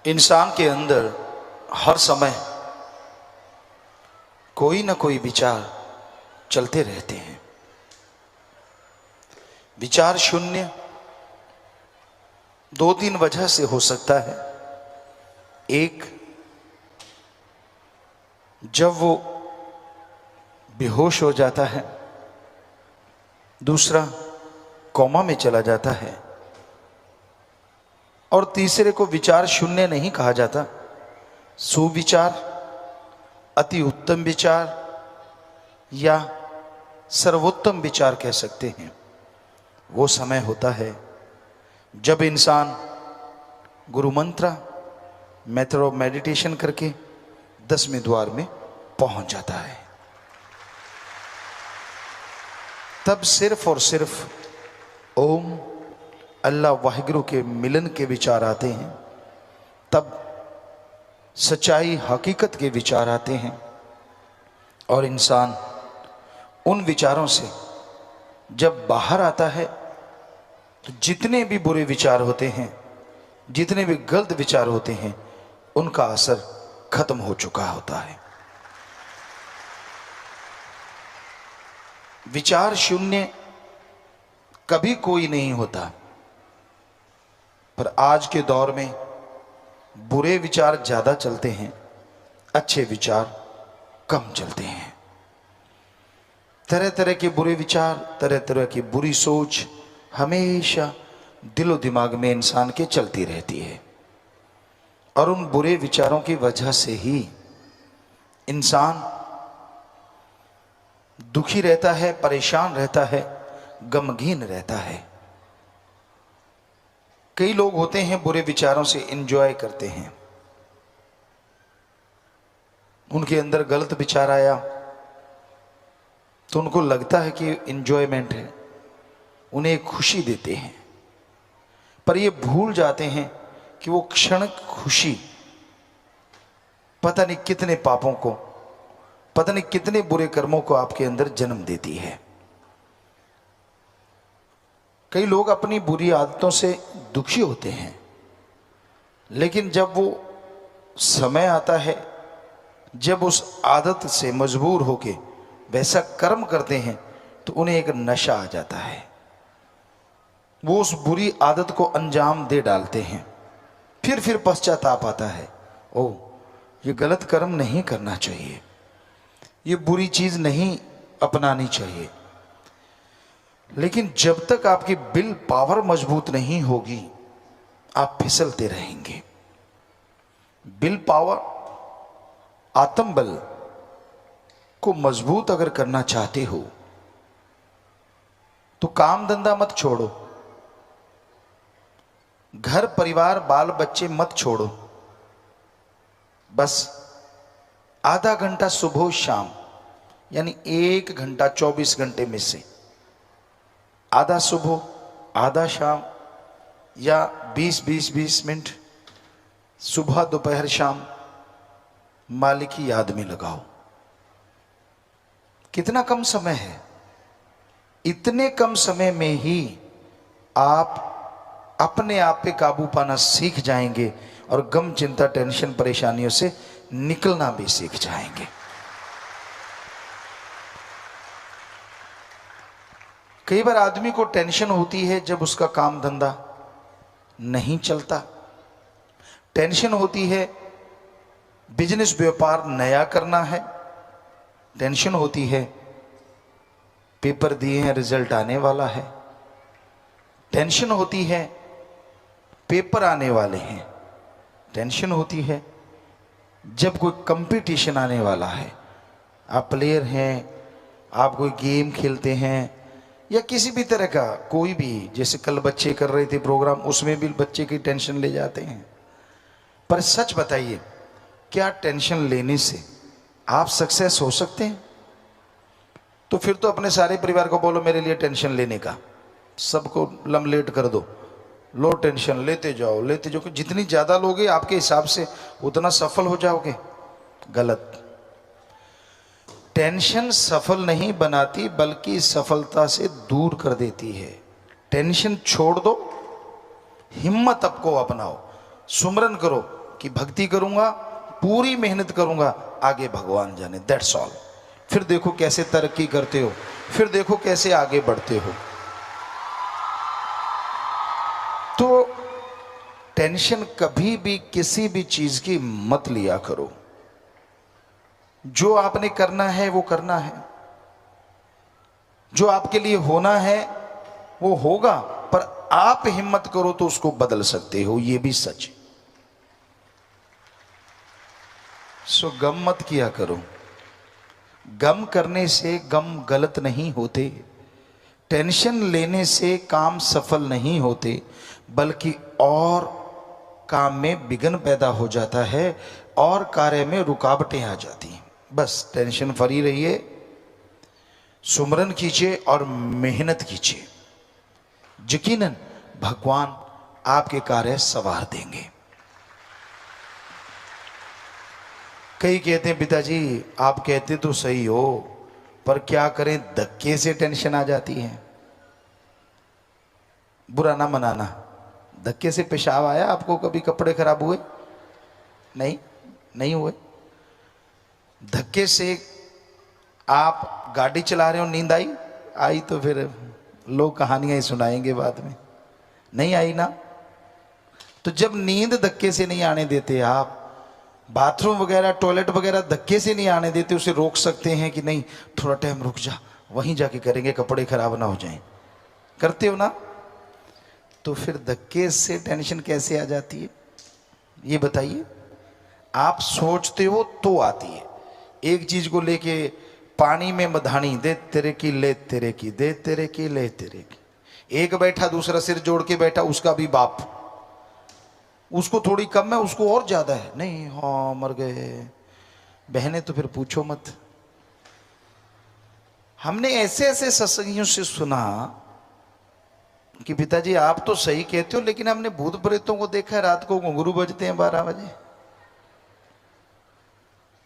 इंसान के अंदर हर समय कोई ना कोई विचार चलते रहते हैं। विचार शून्य दो तीन वजह से हो सकता है। एक, जब वो बेहोश हो जाता है। दूसरा, कोमा में चला जाता है। और तीसरे को विचार शून्य नहीं कहा जाता, सुविचार, अति उत्तम विचार या सर्वोत्तम विचार कह सकते हैं। वो समय होता है जब इंसान गुरु मंत्र मेथड ऑफ मेडिटेशन करके 10वें द्वार में पहुंच जाता है। तब सिर्फ और सिर्फ ओम अल्लाह वाहिगुरु के मिलन के विचार आते हैं। तब सच्चाई हकीकत के विचार आते हैं और इंसान उन विचारों से जब बाहर आता है तो जितने भी बुरे विचार होते हैं, जितने भी गलत विचार होते हैं, उनका असर खत्म हो चुका होता है। विचार शून्य कभी कोई नहीं होता, पर आज के दौर में बुरे विचार ज्यादा चलते हैं, अच्छे विचार कम चलते हैं। तरह तरह के बुरे विचार, तरह तरह की बुरी सोच हमेशा दिलो दिमाग में इंसान के चलती रहती है। और उन बुरे विचारों की वजह से ही इंसान दुखी रहता है, परेशान रहता है, गमगीन रहता है। कई लोग होते हैं बुरे विचारों से एंजॉय करते हैं। उनके अंदर गलत विचार आया तो उनको लगता है कि एंजॉयमेंट है, उन्हें खुशी देते हैं। पर ये भूल जाते हैं कि वो क्षण खुशी पता नहीं कितने पापों को, पता नहीं कितने बुरे कर्मों को आपके अंदर जन्म देती है। कई लोग अपनी बुरी आदतों से दुखी होते हैं, लेकिन जब वो समय आता है, जब उस आदत से मजबूर होके वैसा कर्म करते हैं तो उन्हें एक नशा आ जाता है। वो उस बुरी आदत को अंजाम दे डालते हैं। फिर पश्चाताप आता है, ओ ये गलत कर्म नहीं करना चाहिए, ये बुरी चीज नहीं अपनानी चाहिए। लेकिन जब तक आपकी विल पावर मजबूत नहीं होगी, आप फिसलते रहेंगे। विल पावर, आत्मबल को मजबूत अगर करना चाहते हो तो काम धंधा मत छोड़ो, घर परिवार बाल बच्चे मत छोड़ो। बस आधा घंटा सुबह शाम, यानी 1 घंटा 24 घंटे में से आधा सुबह आधा शाम या 20 मिनट सुबह दोपहर शाम मालिक की याद में लगाओ। कितना कम समय है, इतने कम समय में ही आप अपने आप पे काबू पाना सीख जाएंगे और गम चिंता टेंशन परेशानियों से निकलना भी सीख जाएंगे। कई बार आदमी को टेंशन होती है जब उसका काम धंधा नहीं चलता, टेंशन होती है बिजनेस व्यापार नया करना है, टेंशन होती है पेपर दिए हैं रिजल्ट आने वाला है, टेंशन होती है पेपर आने वाले हैं, टेंशन होती है जब कोई कंपटीशन आने वाला है। आप प्लेयर हैं, आप कोई गेम खेलते हैं या किसी भी तरह का कोई भी, जैसे कल बच्चे कर रहे थे प्रोग्राम, उसमें भी बच्चे की टेंशन ले जाते हैं। पर सच बताइए, क्या टेंशन लेने से आप सक्सेस हो सकते हैं? तो फिर तो अपने सारे परिवार को बोलो मेरे लिए टेंशन लेने का, सबको लमलेट कर दो, लो टेंशन लेते जाओ लेते जाओ। जितनी ज्यादा लोगे आपके हिसाब से उतना सफल हो जाओगे। गलत। टेंशन सफल नहीं बनाती, बल्कि सफलता से दूर कर देती है। टेंशन छोड़ दो, हिम्मत आपको अपनाओ, सुमरन करो, कि भक्ति करूंगा, पूरी मेहनत करूंगा, आगे भगवान जाने, दैट्स ऑल। फिर देखो कैसे तरक्की करते हो, फिर देखो कैसे आगे बढ़ते हो। तो टेंशन कभी भी किसी भी चीज की मत लिया करो। जो आपने करना है वो करना है, जो आपके लिए होना है वो होगा, पर आप हिम्मत करो तो उसको बदल सकते हो, ये भी सच है। सो गम मत किया करो। गम करने से गम गलत नहीं होते, टेंशन लेने से काम सफल नहीं होते, बल्कि और काम में विघ्न पैदा हो जाता है और कार्य में रुकावटें आ जाती हैं। बस टेंशन फ्री रहिए, सुमरन कीजिए और मेहनत कीजिए, यकीनन भगवान आपके कार्य संवार देंगे। कई कहते हैं पिताजी आप कहते तो सही हो, पर क्या करें धक्के से टेंशन आ जाती है। बुरा ना मनाना, धक्के से पेशाब आया आपको? कभी कपड़े खराब हुए? नहीं हुए। धक्के से आप गाड़ी चला रहे हो, नींद आई तो फिर लोग कहानियां ही सुनाएंगे बाद में, नहीं आई ना। तो जब नींद धक्के से नहीं आने देते आप, बाथरूम वगैरह टॉयलेट वगैरह धक्के से नहीं आने देते, उसे रोक सकते हैं कि नहीं थोड़ा टाइम रुक जा, वहीं जाके करेंगे, कपड़े खराब ना हो जाएं, करते हो ना। तो फिर धक्के से टेंशन कैसे आ जाती है ये बताइए। आप सोचते हो तो आती है। एक चीज को लेके पानी में मधानी, दे तेरे की ले तेरे की, दे तेरे की ले तेरे की। एक बैठा दूसरा सिर जोड़ के बैठा, उसका भी बाप, उसको थोड़ी कम है उसको और ज्यादा है, नहीं हाँ मर गए। बहनें तो फिर पूछो मत। हमने ऐसे ऐसे सत्संगियों से सुना कि पिताजी आप तो सही कहते हो, लेकिन हमने भूत प्रेतों को देखा है रात को घुंघरू बजते हैं 12 बजे।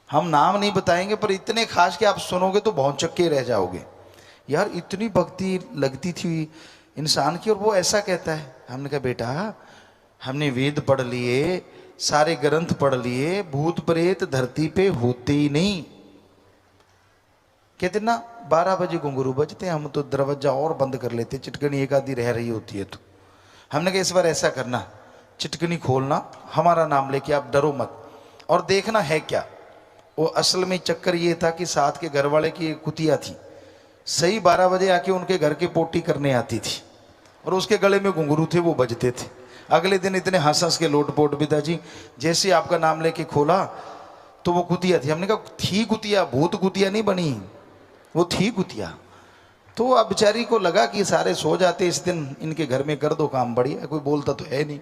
हम नाम नहीं बताएंगे, पर इतने खास कि आप सुनोगे तो भौंचक्के रह जाओगे। यार इतनी भक्ति लगती थी इंसान की, और वो ऐसा कहता है। हमने कहा बेटा हमने वेद पढ़ लिए, सारे ग्रंथ पढ़ लिए, भूत प्रेत धरती पे होते ही नहीं। कहते ना 12 बजे घुंघरू बजते, हम तो दरवाजा और बंद कर लेते, चिटकनी एक आधी रह रही होती है तो। हमने कहा इस बार ऐसा करना, चिटकनी खोलना, हमारा नाम लेके, आप डरो मत, और देखना है क्या। वो असल में चक्कर ये था कि साथ के घर वाले की एक कुतिया थी, सही 12 बजे आके उनके घर के पोटी करने आती थी, और उसके गले में घुंघरू थे, वो बजते थे। अगले दिन इतने हंस हंस के लोटपोट, पिताजी जैसे आपका नाम लेके खोला तो वो कुतिया थी। हमने कहा थी कुतिया, भूत कुतिया नहीं बनी, वो थी कुतिया। तो अब बेचारी को लगा कि सारे सो जाते इस दिन, इनके घर में कर दो काम, बढ़िया, कोई बोलता तो है नहीं।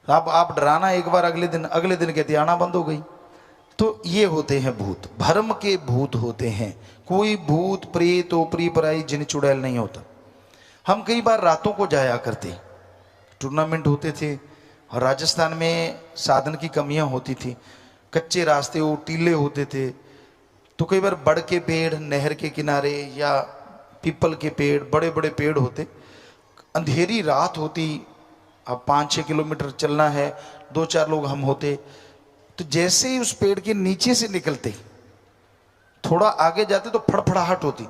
अब आप डराना एक बार, अगले दिन कहती आना बंद हो गई। तो ये होते हैं भूत, भरम के भूत होते हैं। कोई भूत प्रेत ओपरी पराई जिन चुड़ैल नहीं होता। हम कई बार रातों को जाया करते, टूर्नामेंट होते थे, और राजस्थान में साधन की कमियां होती थी, कच्चे रास्ते वो टीले होते थे। तो कई बार बड़ के पेड़ नहर के किनारे या पीपल के पेड़, बड़े बड़े पेड़ होते, अंधेरी रात होती, अब 5-6 किलोमीटर चलना है, 2-4 लोग हम होते। तो जैसे ही उस पेड़ के नीचे से निकलते, थोड़ा आगे जाते तो फड़फड़ाहट होती।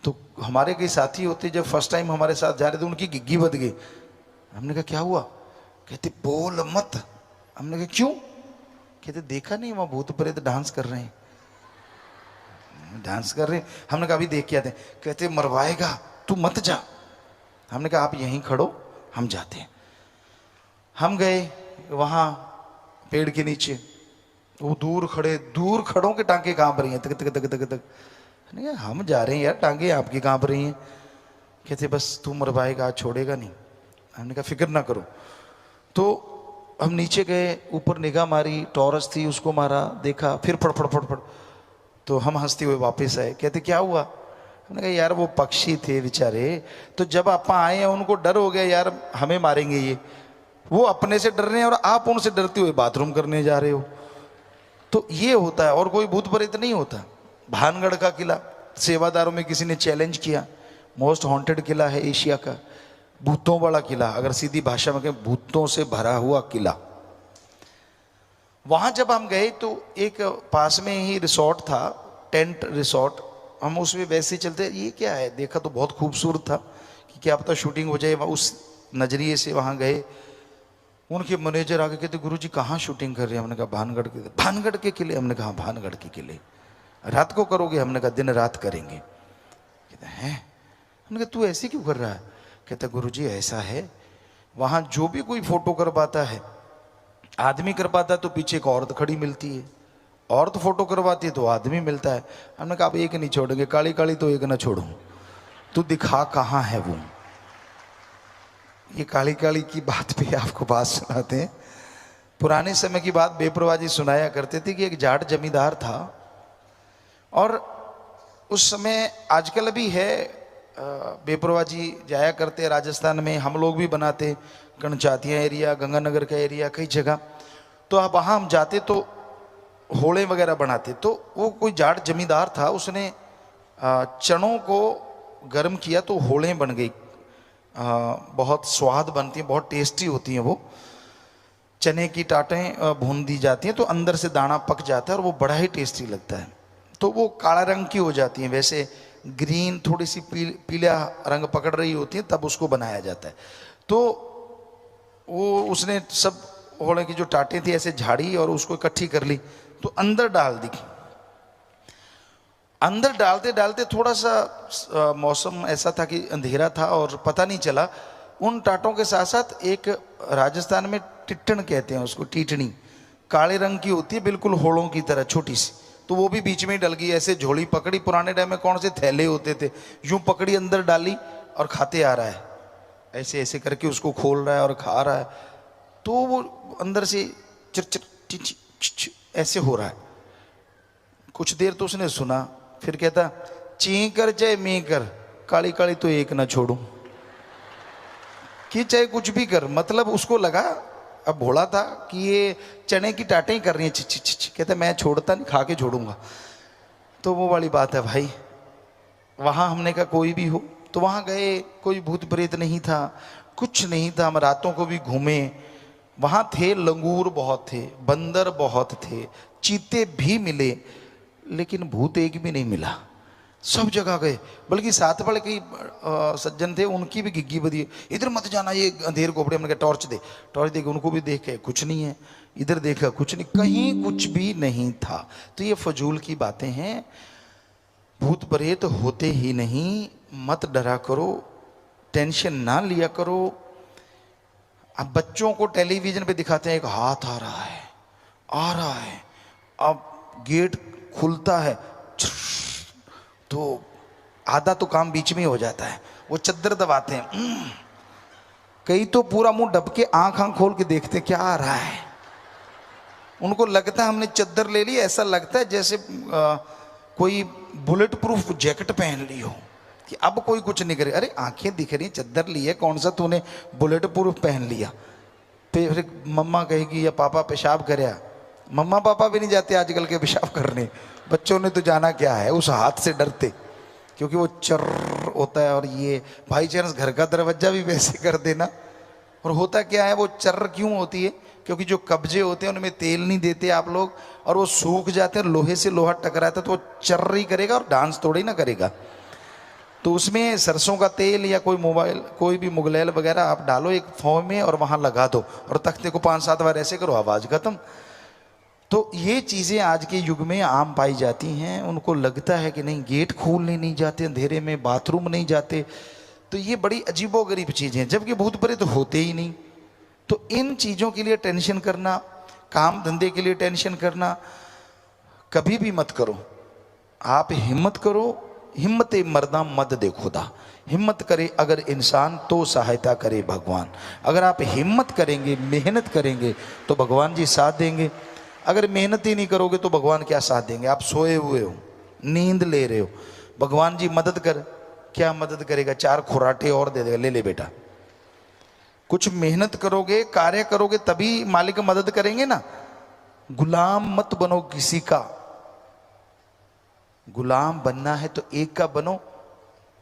तो हमारे कई साथी होते, जब फर्स्ट टाइम हमारे साथ जा रहे थे, उनकी गिग्गी बद गई। हमने कहा क्या हुआ? कहते बोल मत। हमने कहा क्यों? कहते देखा नहीं वहां भूत प्रेत डांस कर रहे हैं, डांस कर रहे हैं। हमने कहा अभी देख के आते हैं। कहते मरवाएगा, तू मत जा। हमने कहा आप यहीं खड़ो, हम जाते हैं। हम गए वहां पेड़ के नीचे, वो दूर खड़ों के टांगे कांप रही हैं, तक तक तक तक तक। नहीं हम जा रहे हैं यार, टांगे आपकी कांप रही हैं। कहते बस तू मरवाएगा, छोड़ेगा नहीं। हमने कहा फिक्र ना करो। तो हम नीचे गए, ऊपर निगाह मारी, टॉरस थी, उसको मारा, देखा, फिर फड़ फड़ फड़ फड़। तो हम हंसते हुए वापस आए। कहते क्या हुआ? हमने कहा यार वो पक्षी थे बेचारे, तो जब आप आए हैं उनको डर हो गया यार हमें मारेंगे ये, वो अपने से डर रहे हैं और आप उनसे डरते हुए बाथरूम करने जा रहे हो। तो ये होता है, और कोई भूत प्रेत नहीं होता। भानगढ़ का किला, सेवादारों में किसी ने चैलेंज किया, मोस्ट हॉन्टेड किला है एशिया का, भूतों वाला किला, अगर सीधी भाषा में कहें भूतों से भरा हुआ किला। वहाँ जब हम गए तो एक पास में ही रिसोर्ट था, टेंट रिसोर्ट। हम उसमें वैसे ही चलते, ये क्या है, देखा तो बहुत खूबसूरत था कि क्या पता शूटिंग हो जाए। उस नज़रिए से वहाँ गए। उनके मैनेजर आके कहते गुरुजी कहाँ शूटिंग कर रहे हैं? हमने कहा भानगढ़ के। भानगढ़ के किले? हमने कहा भानगढ़ के किले। रात को करोगे? हमने कहा दिन रात करेंगे। कहते हैं? हमने कहा तू ऐसे क्यों कर रहा है? कहता गुरुजी ऐसा है, वहाँ जो भी कोई फोटो करवाता है, आदमी करवाता है तो पीछे एक औरत खड़ी मिलती है, औरत फोटो करवाती है तो आदमी मिलता है। हमने कहा आप एक नहीं छोड़ेंगे, काली काली तो एक ना छोड़ू, तू दिखा कहाँ है वो। ये काली काली की बात पे आपको बात सुनाते हैं। पुराने समय की बात बेपरवाजी सुनाया करते थे कि एक जाट जमींदार था, और उस समय आजकल भी है, बेपरवाजी जाया करते राजस्थान में, हम लोग भी बनाते, कणचातिया एरिया, गंगानगर का एरिया, कई जगह। तो आप वहाँ हम जाते तो होले वगैरह बनाते। तो वो कोई जाट जमींदार था, उसने चनों को गर्म किया तो होले बन गई। बहुत स्वाद बनती हैं, बहुत टेस्टी होती हैं वो। चने की टाटें भून दी जाती हैं तो अंदर से दाना पक जाता है और वो बड़ा ही टेस्टी लगता है। तो वो काला रंग की हो जाती हैं, वैसे ग्रीन थोड़ी सी पीला रंग पकड़ रही होती है, तब उसको बनाया जाता है। तो वो उसने सब होले की जो टाटें थी ऐसे झाड़ी और उसको इकट्ठी कर ली, तो अंदर डाल दी। अंदर डालते डालते थोड़ा सा मौसम ऐसा था कि अंधेरा था और पता नहीं चला। उन टाटों के साथ साथ एक राजस्थान में टिट्टण कहते हैं उसको, टीटनी, काले रंग की होती है, बिल्कुल होड़ों की तरह छोटी सी, तो वो भी बीच में ही डल गई। ऐसे झोली पकड़ी, पुराने टाइम में कौन से थैले होते थे, यूं पकड़ी, अंदर डाली और खाते आ रहा है, ऐसे ऐसे करके उसको खोल रहा है और खा रहा है। तो वो अंदर से चिर चिर ऐसे हो रहा है। कुछ देर तो उसने सुना, फिर कहता ची कर चाहे मी कर, काली काली तो एक ना छोड़ू, कि चाहे कुछ भी कर। मतलब उसको लगा, अब भोला था, कि ये चने की टाटें ही कर रही हैं, ची। कहता मैं छोड़ता नहीं, खा के छोड़ूंगा। तो वो वाली बात है भाई। वहाँ हमने कहा कोई भी हो, तो वहाँ गए, कोई भूत प्रेत नहीं था, कुछ नहीं था। हम रातों को भी घूमे, वहाँ थे लंगूर बहुत थे, बंदर बहुत थे, चीते भी मिले, लेकिन भूत एक भी नहीं मिला। सब जगह गए, बल्कि साथ वाले कई सज्जन थे, उनकी भी घिग्गी बदी, इधर मत जाना, ये अंधेर कोपड़े। हमने कहा टॉर्च दे, टॉर्च दे के उनको भी देख के कुछ नहीं है, इधर देखा कुछ नहीं, कहीं कुछ भी नहीं था। तो ये फजूल की बातें हैं, भूत प्रेत होते ही नहीं, मत डरा करो, टेंशन ना लिया करो। अब बच्चों को टेलीविजन पे दिखाते हैं एक हाथ आ रहा है, आ रहा है, अब गेट खुलता है तो आधा तो काम बीच में ही हो जाता है, वो चद्दर दबाते हैं, कई तो पूरा मुंह डब के आंख खोल के देखते क्या आ रहा है। उनको लगता है हमने चद्दर ले ली, ऐसा लगता है जैसे कोई बुलेट प्रूफ जैकेट पहन ली हो कि अब कोई कुछ नहीं करे। अरे आंखें दिख रही, चद्दर ली है, कौन सा तूने बुलेट प्रूफ पहन लिया। फिर मम्मा कहेगी या पापा पेशाब करया, मम्मा पापा भी नहीं जाते आजकल के पेशाब करने, बच्चों ने तो जाना क्या है, उस हाथ से डरते, क्योंकि वो चर्र होता है। और ये भाई चांस घर का दरवाजा भी वैसे कर देना। और होता क्या है, वो चर्र क्यों होती है, क्योंकि जो कब्जे होते हैं उनमें तेल नहीं देते आप लोग, और वो सूख जाते हैं, लोहे से लोहा टकराता है तो वो चर्र ही करेगा और डांस थोड़ी ना करेगा। तो उसमें सरसों का तेल या कोई भी मुगलैल वगैरह आप डालो एक फॉर्म में और वहाँ लगा दो, और तख्ते को 5-7 बार ऐसे करो, आवाज़ खत्म। तो ये चीज़ें आज के युग में आम पाई जाती हैं। उनको लगता है कि नहीं, गेट खोलने नहीं जाते अंधेरे में, बाथरूम नहीं जाते, तो ये बड़ी अजीबोगरीब चीज़ें हैं, जबकि भूत प्रेत होते ही नहीं। तो इन चीज़ों के लिए टेंशन करना, काम धंधे के लिए टेंशन करना कभी भी मत करो। आप हिम्मत करो, हिम्मत मर्दा मद दे खुदा। हिम्मत करे अगर इंसान तो सहायता करे भगवान। अगर आप हिम्मत करेंगे, मेहनत करेंगे तो भगवान जी साथ देंगे। अगर मेहनत ही नहीं करोगे तो भगवान क्या साथ देंगे। आप सोए हुए हो, नींद ले रहे हो, भगवान जी मदद कर, क्या मदद करेगा, 4 खुराटे और दे देगा, ले ले बेटा। कुछ मेहनत करोगे, कार्य करोगे, तभी मालिक मदद करेंगे ना। गुलाम मत बनो किसी का, गुलाम बनना है तो एक का बनो,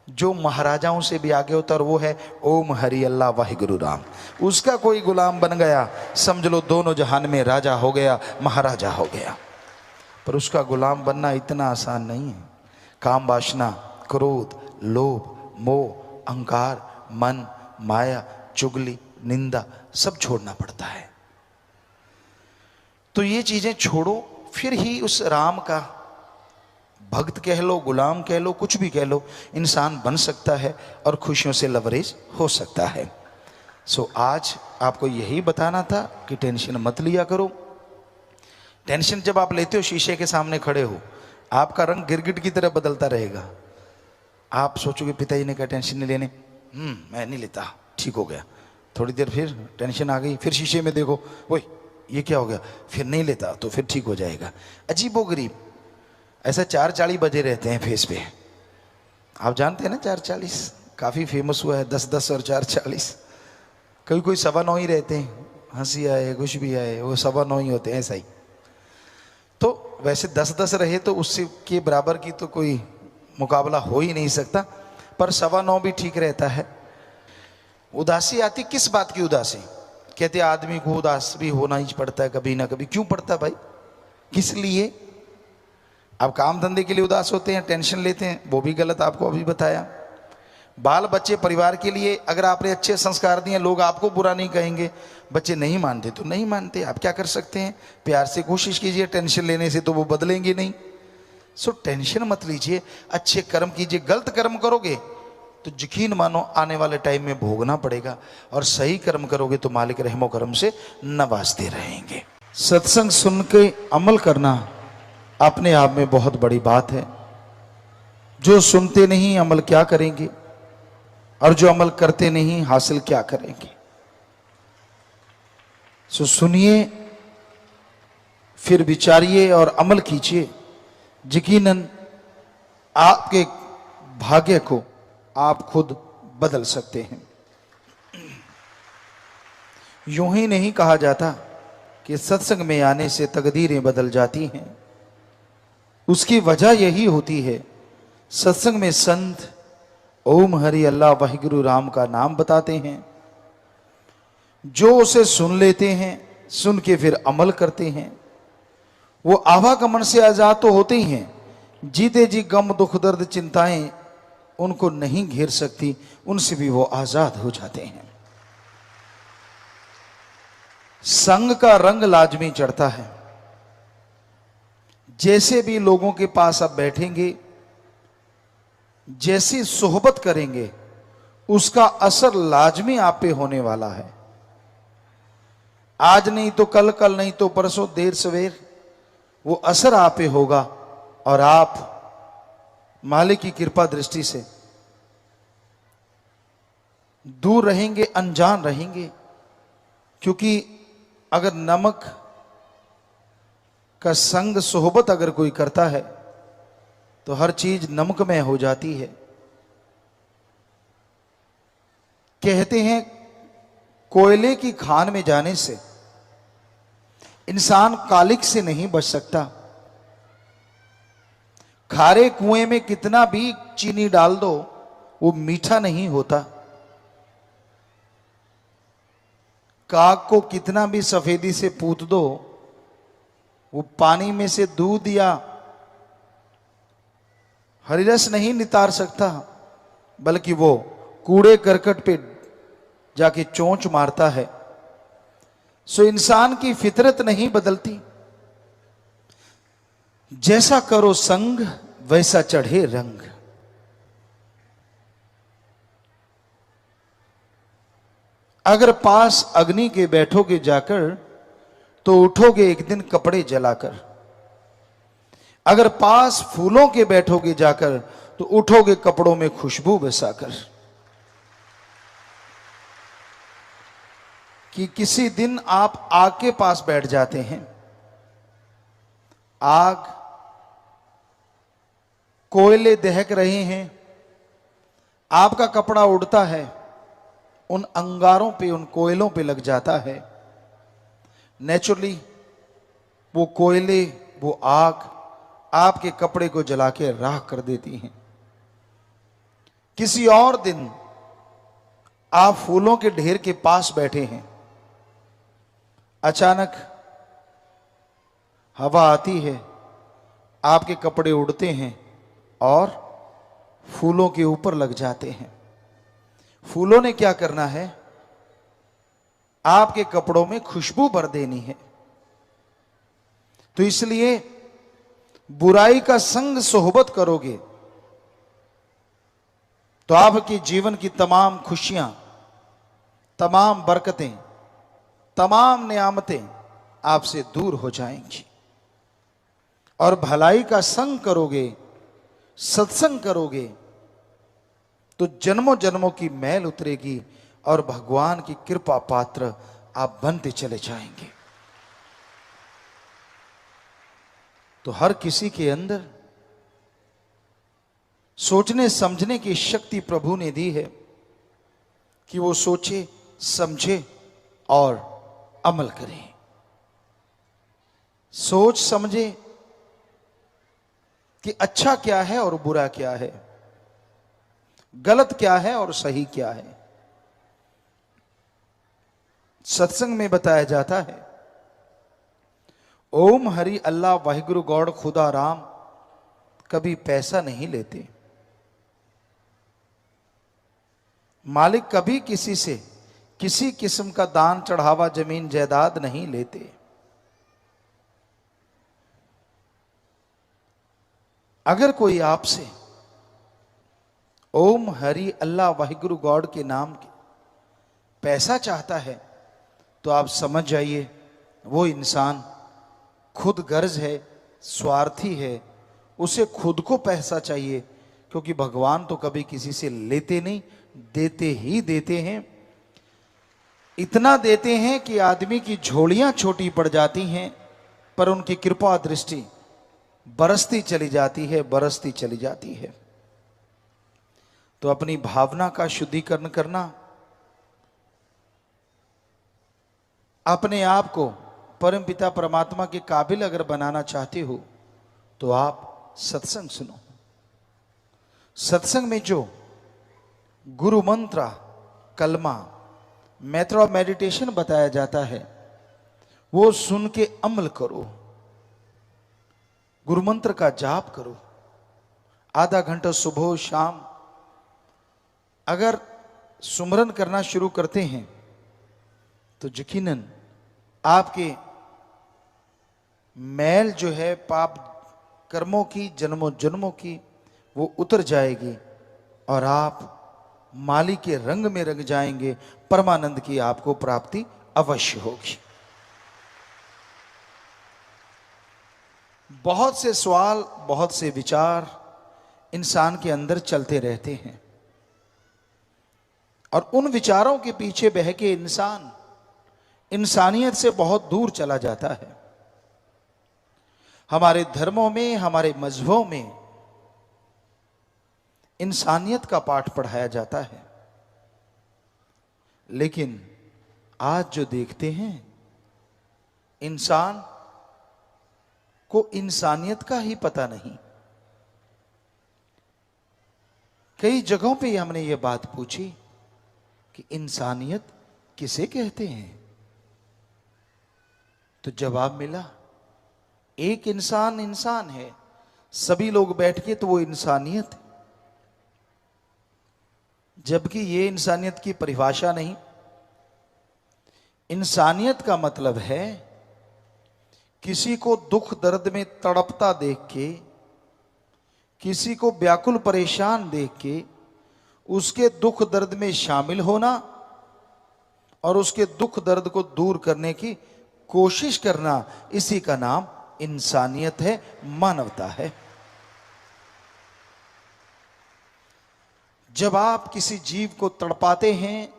जो महाराजाओं से भी आगे होता, और वो है ओम हरि अल्लाह वाहिगुरु राम। उसका कोई गुलाम बन गया, समझ लो दोनों जहान में राजा हो गया, महाराजा हो गया। पर उसका गुलाम बनना इतना आसान नहीं है। काम वासना, क्रोध, लोभ, मोह, अहंकार, मन, माया, चुगली, निंदा सब छोड़ना पड़ता है। तो ये चीजें छोड़ो, फिर ही उस राम का भक्त कह लो, गुलाम कह लो, कुछ भी कह लो, इंसान बन सकता है और खुशियों से लवरेज हो सकता है। सो आज आपको यही बताना था कि टेंशन मत लिया करो। टेंशन जब आप लेते हो, शीशे के सामने खड़े हो, आपका रंग गिरगिट की तरह बदलता रहेगा। आप सोचोगे पिताजी ने कहा टेंशन नहीं लेने, मैं नहीं लेता, ठीक हो गया। थोड़ी देर फिर टेंशन आ गई, फिर शीशे में देखो, वही ये क्या हो गया, फिर नहीं लेता तो फिर ठीक हो जाएगा। अजीबोगरीब ऐसा 4:40 बजे रहते हैं फेस पे। आप जानते हैं ना 4:40 काफ़ी फेमस हुआ है, 10-10 और 4:40। कभी कोई 9:15 ही रहते हैं, हंसी आए कुछ भी आए, वो 9:15 ही होते हैं, ऐसा ही। तो वैसे 10-10 रहे तो उससे के बराबर की तो कोई मुकाबला हो ही नहीं सकता, पर 9:15 भी ठीक रहता है। उदासी आती किस बात की उदासी? कहते आदमी को उदास भी होना ही पड़ता है कभी ना कभी। क्यों पड़ता है भाई, किस लिए? आप काम धंधे के लिए उदास होते हैं, टेंशन लेते हैं, वो भी गलत, आपको अभी बताया। बाल बच्चे परिवार के लिए अगर आपने अच्छे संस्कार दिए, लोग आपको बुरा नहीं कहेंगे। बच्चे नहीं मानते तो नहीं मानते, आप क्या कर सकते हैं? प्यार से कोशिश कीजिए, टेंशन लेने से तो वो बदलेंगे नहीं। सो टेंशन मत लीजिए, अच्छे कर्म कीजिए। गलत कर्म करोगे तो यकीन मानो आने वाले टाइम में भोगना पड़ेगा, और सही कर्म करोगे तो मालिक रहमो करम से नवाजते रहेंगे। सत्संग सुन के अमल करना अपने आप में बहुत बड़ी बात है। जो सुनते नहीं अमल क्या करेंगे, और जो अमल करते नहीं हासिल क्या करेंगे। सो सुनिए, फिर विचारिए और अमल कीजिए। यकीनन आपके भाग्य को आप खुद बदल सकते हैं। यूं ही नहीं कहा जाता कि सत्संग में आने से तकदीरें बदल जाती हैं। उसकी वजह यही होती है, सत्संग में संत ओम हरि अल्लाह वाहिगुरु राम का नाम बताते हैं। जो उसे सुन लेते हैं, सुन के फिर अमल करते हैं, वो आवागमन से आजाद तो होते ही हैं। जीते जी गम दुख दर्द चिंताएं उनको नहीं घेर सकती, उनसे भी वो आजाद हो जाते हैं। संग का रंग लाजमी चढ़ता है। जैसे भी लोगों के पास आप बैठेंगे, जैसी सोहबत करेंगे, उसका असर लाजमी आप पे होने वाला है। आज नहीं तो कल, कल नहीं तो परसों, देर सवेर वो असर आप पे होगा, और आप मालिक की कृपा दृष्टि से दूर रहेंगे, अनजान रहेंगे। क्योंकि अगर नमक का संग सोहबत अगर कोई करता है तो हर चीज नमकमय हो जाती है। कहते हैं कोयले की खान में जाने से इंसान कालिक से नहीं बच सकता। खारे कुएं में कितना भी चीनी डाल दो वो मीठा नहीं होता। काग को कितना भी सफेदी से पूत दो, वो पानी में से दूध या हरिरस नहीं नितार सकता, बल्कि वो कूड़े करकट पे जाके चोंच मारता है। सो इंसान की फितरत नहीं बदलती। जैसा करो संग वैसा चढ़े रंग। अगर पास अग्नि के बैठोगे जाकर तो उठोगे एक दिन कपड़े जलाकर। अगर पास फूलों के बैठोगे जाकर तो उठोगे कपड़ों में खुशबू बसाकर। कि किसी दिन आप आग के पास बैठ जाते हैं, आग कोयले दहक रहे हैं, आपका कपड़ा उड़ता है, उन अंगारों पे, उन कोयलों पे लग जाता है। नेचुरली वो कोयले, वो आग आपके कपड़े को जला के राख कर देती हैं। किसी और दिन आप फूलों के ढेर के पास बैठे हैं, अचानक हवा आती है, आपके कपड़े उड़ते हैं और फूलों के ऊपर लग जाते हैं। फूलों ने क्या करना है? आपके कपड़ों में खुशबू भर देनी है। तो इसलिए बुराई का संग सोहबत करोगे तो आपके जीवन की तमाम खुशियां, तमाम बरकतें, तमाम नियामतें आपसे दूर हो जाएंगी। और भलाई का संग करोगे, सत्संग करोगे तो जन्मों जन्मों की मैल उतरेगी और भगवान की कृपा पात्र आप बनते चले जाएंगे। तो हर किसी के अंदर सोचने समझने की शक्ति प्रभु ने दी है कि वो सोचे, समझे और अमल करे। सोच समझे कि अच्छा क्या है और बुरा क्या है, गलत क्या है और सही क्या है। सत्संग में बताया जाता है, ओम हरि अल्लाह वाहिगुरु गॉड खुदा राम कभी पैसा नहीं लेते। मालिक कभी किसी से किसी किस्म का दान चढ़ावा जमीन जायदाद नहीं लेते। अगर कोई आपसे ओम हरि अल्लाह वाहिगुरु गॉड के नाम के पैसा चाहता है तो आप समझ जाइए वो इंसान खुद गर्ज है, स्वार्थी है, उसे खुद को पैसा चाहिए। क्योंकि भगवान तो कभी किसी से लेते नहीं, देते ही देते हैं। इतना देते हैं कि आदमी की झोलियां छोटी पड़ जाती हैं, पर उनकी कृपा दृष्टि बरसती चली जाती है, बरसती चली जाती है। तो अपनी भावना का शुद्धिकरण करना, अपने आप को परमपिता परमात्मा के काबिल अगर बनाना चाहते हो तो आप सत्संग सुनो। सत्संग में जो गुरु मंत्र, कलमा, मेथड ऑफ मेडिटेशन बताया जाता है वो सुन के अमल करो। गुरु मंत्र का जाप करो, आधा घंटा सुबह शाम अगर सुमरन करना शुरू करते हैं तो यकीनन आपके मैल जो है पाप कर्मों की, जन्मों जन्मों की, वो उतर जाएगी और आप माली के रंग में रंग जाएंगे। परमानंद की आपको प्राप्ति अवश्य होगी। बहुत से सवाल, बहुत से विचार इंसान के अंदर चलते रहते हैं और उन विचारों के पीछे बह के इंसान इंसानियत से बहुत दूर चला जाता है। हमारे धर्मों में, हमारे मजहबों में इंसानियत का पाठ पढ़ाया जाता है, लेकिन आज जो देखते हैं इंसान को इंसानियत का ही पता नहीं। कई जगहों पे हमने ये बात पूछी कि इंसानियत किसे कहते हैं, तो जवाब मिला एक इंसान इंसान है, सभी लोग बैठ के तो वो इंसानियत है। जबकि ये इंसानियत की परिभाषा नहीं। इंसानियत का मतलब है किसी को दुख दर्द में तड़पता देख के, किसी को व्याकुल परेशान देख के उसके दुख दर्द में शामिल होना और उसके दुख दर्द को दूर करने की कोशिश करना, इसी का नाम इंसानियत है, मानवता है। जब आप किसी जीव को तड़पाते हैं,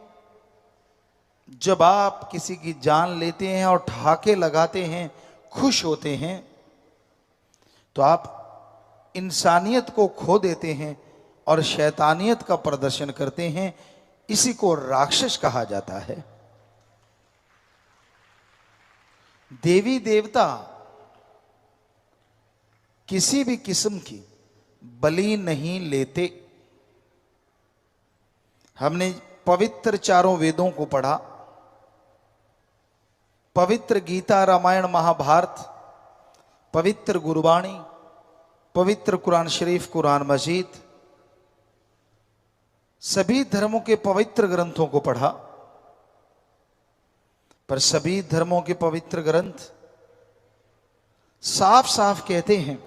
जब आप किसी की जान लेते हैं और ठहाके लगाते हैं, खुश होते हैं, तो आप इंसानियत को खो देते हैं और शैतानियत का प्रदर्शन करते हैं। इसी को राक्षस कहा जाता है। देवी देवता किसी भी किस्म की बलि नहीं लेते। हमने पवित्र चारों वेदों को पढ़ा, पवित्र गीता, रामायण, महाभारत, पवित्र गुरबाणी, पवित्र कुरान शरीफ, कुरान मजीद, सभी धर्मों के पवित्र ग्रंथों को पढ़ा। पर सभी धर्मों के पवित्र ग्रंथ साफ साफ कहते हैं,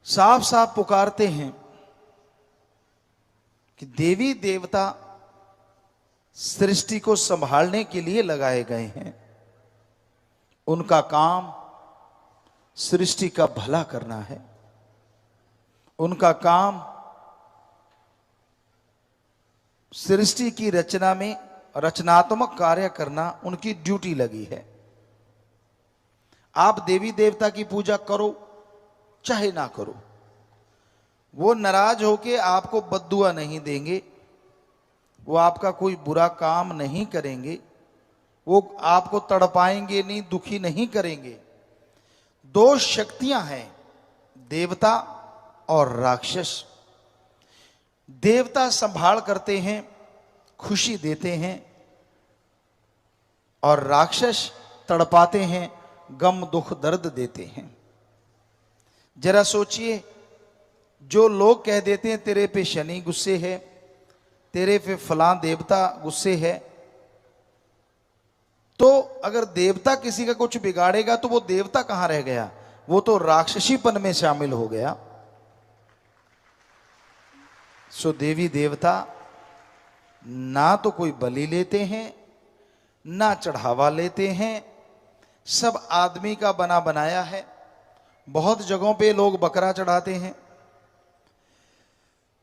साफ साफ पुकारते हैं कि देवी देवता सृष्टि को संभालने के लिए लगाए गए हैं। उनका काम सृष्टि का भला करना है। उनका काम सृष्टि की रचना में रचनात्मक कार्य करना उनकी ड्यूटी लगी है। आप देवी देवता की पूजा करो चाहे ना करो, वो नाराज होके आपको बद्दुआ नहीं देंगे, वो आपका कोई बुरा काम नहीं करेंगे, वो आपको तड़पाएंगे नहीं, दुखी नहीं करेंगे। दो शक्तियां हैं, देवता और राक्षस। देवता संभाल करते हैं, खुशी देते हैं, और राक्षस तड़पाते हैं, गम दुख दर्द देते हैं। जरा सोचिए, जो लोग कह देते हैं तेरे पे शनि गुस्से है, तेरे पे फलां देवता गुस्से है, तो अगर देवता किसी का कुछ बिगाड़ेगा तो वो देवता कहां रह गया? वो तो राक्षसीपन में शामिल हो गया। सो देवी देवता ना तो कोई बलि लेते हैं, ना चढ़ावा लेते हैं, सब आदमी का बना बनाया है। बहुत जगहों पे लोग बकरा चढ़ाते हैं,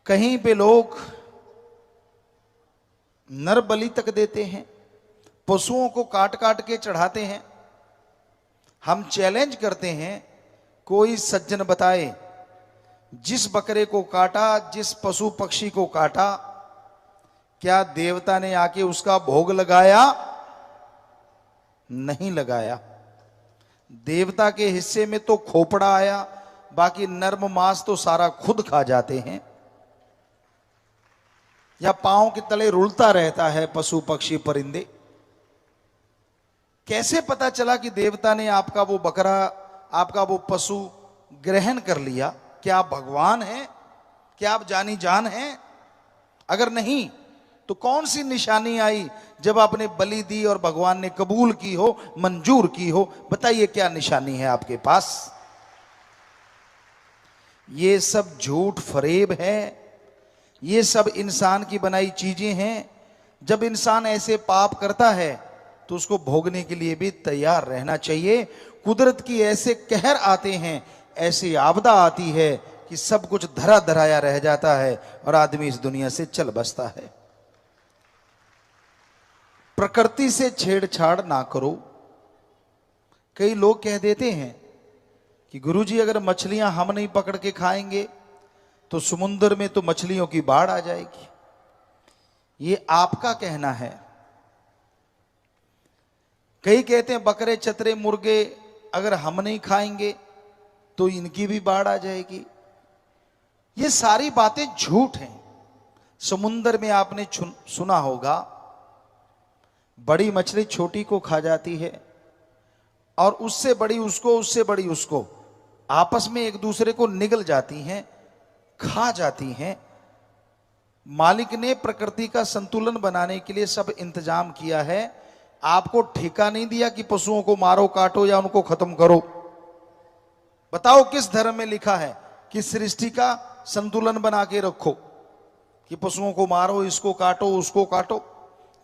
कहीं पे लोग नर बलि तक देते हैं, पशुओं को काट काट के चढ़ाते हैं। हम चैलेंज करते हैं, कोई सज्जन बताए जिस बकरे को काटा, जिस पशु पक्षी को काटा, क्या देवता ने आके उसका भोग लगाया? नहीं लगाया। देवता के हिस्से में तो खोपड़ा आया, बाकी नर्म मांस तो सारा खुद खा जाते हैं, या पांव के तले रुलता रहता है पशु पक्षी परिंदे। कैसे पता चला कि देवता ने आपका वो बकरा, आपका वो पशु ग्रहण कर लिया? क्या आप भगवान हैं? क्या आप जानी जान हैं? अगर नहीं तो कौन सी निशानी आई जब आपने बलि दी और भगवान ने कबूल की हो, मंजूर की हो? बताइए क्या निशानी है आपके पास? ये सब झूठ फरेब है, ये सब इंसान की बनाई चीजें हैं। जब इंसान ऐसे पाप करता है तो उसको भोगने के लिए भी तैयार रहना चाहिए। कुदरत की ऐसे कहर आते हैं, ऐसी आपदा आती है कि सब कुछ धरा धराया रह जाता है और आदमी इस दुनिया से चल बसता है। प्रकृति से छेड़छाड़ ना करो। कई लोग कह देते हैं कि गुरुजी अगर मछलियां हम नहीं पकड़ के खाएंगे तो समुद्र में तो मछलियों की बाढ़ आ जाएगी। ये आपका कहना है। कई कहते हैं बकरे चतरे मुर्गे अगर हम नहीं खाएंगे तो इनकी भी बाढ़ आ जाएगी। ये सारी बातें झूठ हैं। समुद्र में आपने सुना होगा, बड़ी मछली छोटी को खा जाती है और उससे बड़ी उसको, उससे बड़ी उसको, आपस में एक दूसरे को निगल जाती हैं, खा जाती हैं। मालिक ने प्रकृति का संतुलन बनाने के लिए सब इंतजाम किया है। आपको ठेका नहीं दिया कि पशुओं को मारो, काटो या उनको खत्म करो। बताओ किस धर्म में लिखा है कि सृष्टि का संतुलन बना के रखो, कि पशुओं को मारो, इसको काटो, उसको काटो?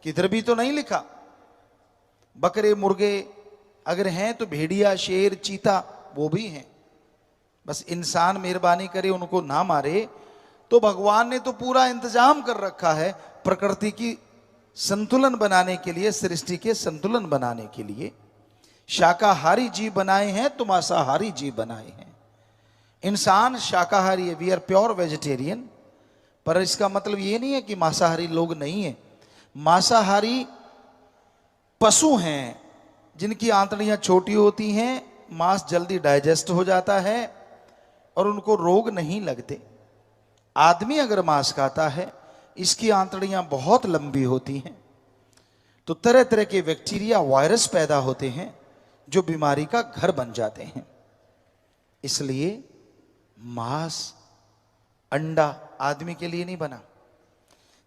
किधर भी तो नहीं लिखा। बकरे मुर्गे अगर हैं तो भेड़िया, शेर, चीता वो भी हैं। बस इंसान मेहरबानी करे उनको ना मारे। तो भगवान ने तो पूरा इंतजाम कर रखा है प्रकृति की संतुलन बनाने के लिए, सृष्टि के संतुलन बनाने के लिए। शाकाहारी जीव बनाए हैं तो मांसाहारी जीव बनाए हैं। इंसान शाकाहारी है, वी आर प्योर वेजिटेरियन, पर इसका मतलब ये नहीं है कि मांसाहारी लोग नहीं है। मांसाहारी पशु हैं जिनकी आंतड़ियां छोटी होती हैं, मांस जल्दी डाइजेस्ट हो जाता है और उनको रोग नहीं लगते। आदमी अगर मांस खाता है, इसकी आंतड़ियां बहुत लंबी होती हैं, तो तरह तरह के बैक्टीरिया, वायरस पैदा होते हैं जो बीमारी का घर बन जाते हैं। इसलिए मांस, अंडा आदमी के लिए नहीं बना।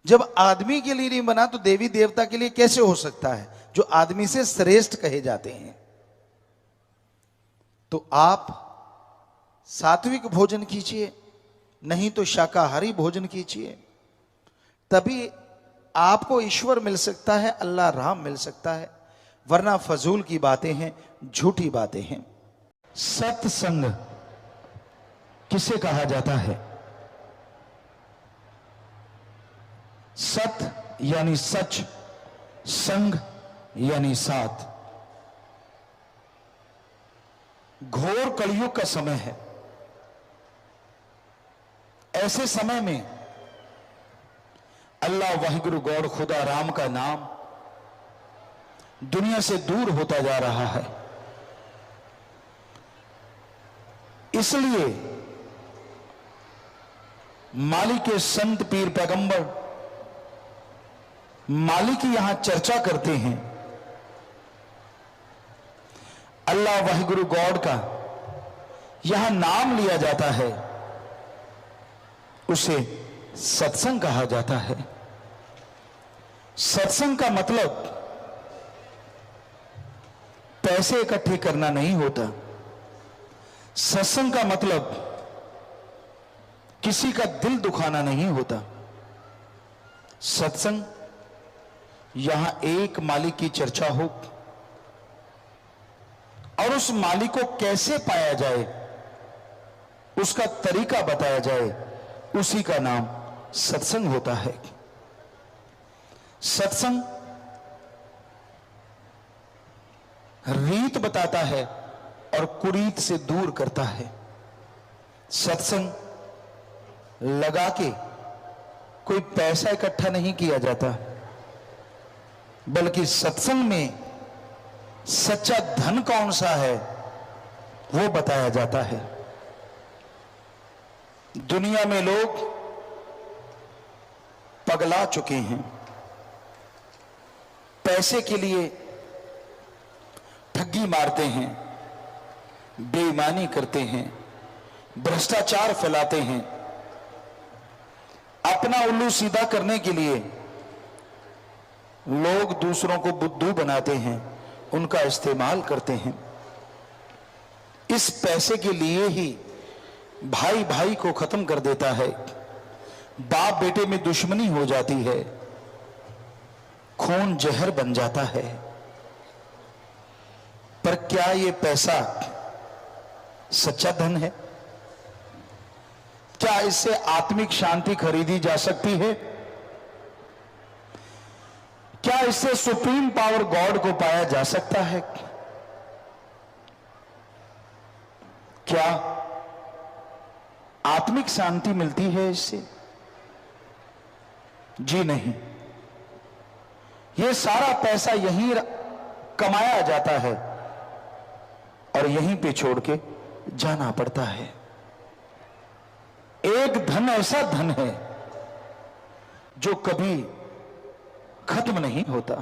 जब आदमी के लिए नहीं बना तो देवी देवता के लिए कैसे हो सकता है, जो आदमी से श्रेष्ठ कहे जाते हैं। तो आप सात्विक भोजन कीजिए, नहीं तो शाकाहारी भोजन कीजिए, तभी आपको ईश्वर मिल सकता है, अल्लाह राम मिल सकता है। वरना फजूल की बातें हैं, झूठी बातें हैं। सत्संग किसे कहा जाता है? सत यानी सच, संग यानी साथ। घोर कलयुग का समय है। ऐसे समय में अल्लाह वाहिगुरु गॉड खुदा राम का नाम दुनिया से दूर होता जा रहा है। इसलिए मालिक के संत पीर पैगंबर मालिक की यहां चर्चा करते हैं। अल्लाह वाहिगुरु गॉड का यहां नाम लिया जाता है, उसे सत्संग कहा जाता है। सत्संग का मतलब पैसे इकट्ठे करना नहीं होता। सत्संग का मतलब किसी का दिल दुखाना नहीं होता। सत्संग यहां एक मालिक की चर्चा हो और उस मालिक को कैसे पाया जाए, उसका तरीका बताया जाए, उसी का नाम सत्संग होता है। सत्संग रीत बताता है और कुरीत से दूर करता है। सत्संग लगा के कोई पैसा इकट्ठा नहीं किया जाता, बल्कि सत्संग में सच्चा धन कौन सा है वो बताया जाता है। दुनिया में लोग पगला चुके हैं, पैसे के लिए ठगी मारते हैं, बेईमानी करते हैं, भ्रष्टाचार फैलाते हैं। अपना उल्लू सीधा करने के लिए लोग दूसरों को बुद्धू बनाते हैं, उनका इस्तेमाल करते हैं। इस पैसे के लिए ही भाई भाई को खत्म कर देता है, बाप बेटे में दुश्मनी हो जाती है, खून जहर बन जाता है। पर क्या ये पैसा सच्चा धन है? क्या इससे आत्मिक शांति खरीदी जा सकती है? क्या इससे सुप्रीम पावर गॉड को पाया जा सकता है? क्या आत्मिक शांति मिलती है इससे? जी नहीं। यह सारा पैसा यहीं कमाया जाता है और यहीं पे छोड़ के जाना पड़ता है। एक धन ऐसा धन है जो कभी खत्म नहीं होता,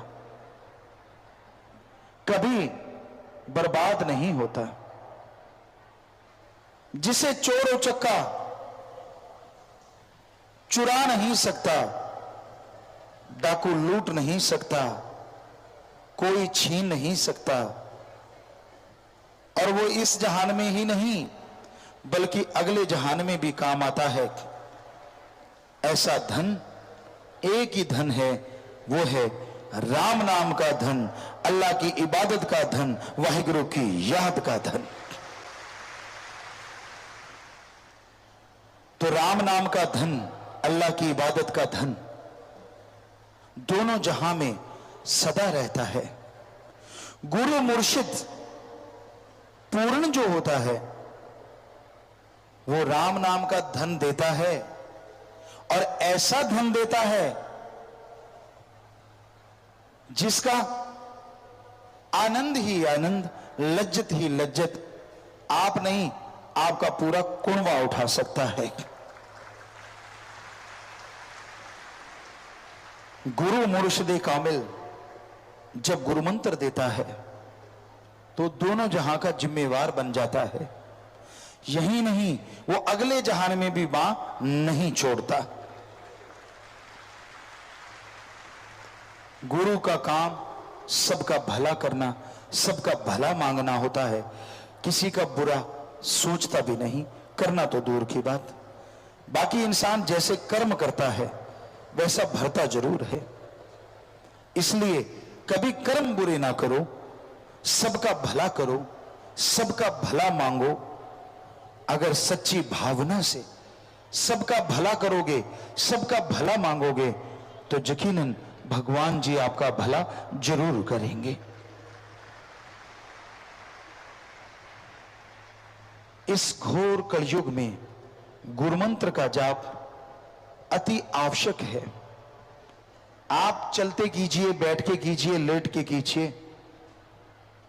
कभी बर्बाद नहीं होता, जिसे चोर उचक्का चुरा नहीं सकता, डाकू लूट नहीं सकता, कोई छीन नहीं सकता, और वो इस जहान में ही नहीं बल्कि अगले जहान में भी काम आता है। ऐसा धन एक ही धन है, वो है राम नाम का धन, अल्लाह की इबादत का धन, वाहिगुरु की याद का धन। तो राम नाम का धन, अल्लाह की इबादत का धन दोनों जहां में सदा रहता है। गुरु मुर्शिद पूर्ण जो होता है वो राम नाम का धन देता है, और ऐसा धन देता है जिसका आनंद ही आनंद, लज्जत ही लज्जत आप नहीं, आपका पूरा कुनबा उठा सकता है। गुरु मुर्शिद कामिल जब गुरु मंत्र देता है तो दोनों जहां का जिम्मेवार बन जाता है। यही नहीं, वो अगले जहान में भी बां नहीं छोड़ता। गुरु का काम सबका भला करना, सबका भला मांगना होता है। किसी का बुरा सोचता भी नहीं, करना तो दूर की बात। बाकी इंसान जैसे कर्म करता है वैसा भरता जरूर है। इसलिए कभी कर्म बुरे ना करो, सबका भला करो, सबका भला मांगो। अगर सच्ची भावना से सबका भला करोगे, सबका भला मांगोगे तो यकीनन भगवान जी आपका भला जरूर करेंगे। इस घोर कलयुग में गुरुमंत्र का जाप अति आवश्यक है। आप चलते कीजिए, बैठ के कीजिए, लेट के कीजिए,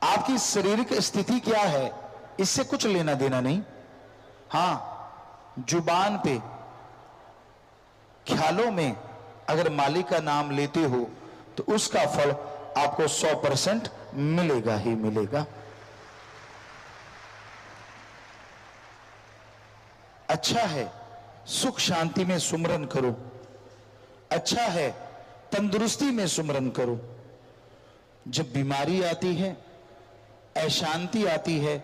आपकी शारीरिक स्थिति क्या है इससे कुछ लेना देना नहीं। हां, जुबान पे ख्यालों में अगर मालिक का नाम लेते हो तो उसका फल आपको 100% मिलेगा ही मिलेगा। अच्छा है सुख शांति में सुमरन करो, अच्छा है तंदुरुस्ती में सुमरन करो। जब बीमारी आती है, अशांति आती है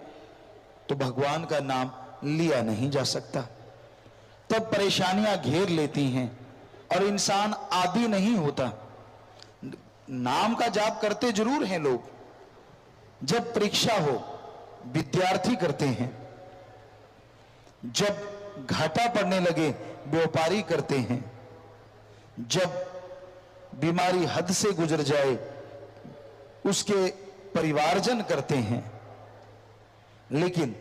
तो भगवान का नाम लिया नहीं जा सकता। तब परेशानियां घेर लेती हैं और इंसान आदी नहीं होता। नाम का जाप करते जरूर हैं लोग। जब परीक्षा हो विद्यार्थी करते हैं, जब घाटा पड़ने लगे व्यापारी करते हैं, जब बीमारी हद से गुजर जाए उसके परिवारजन करते हैं। लेकिन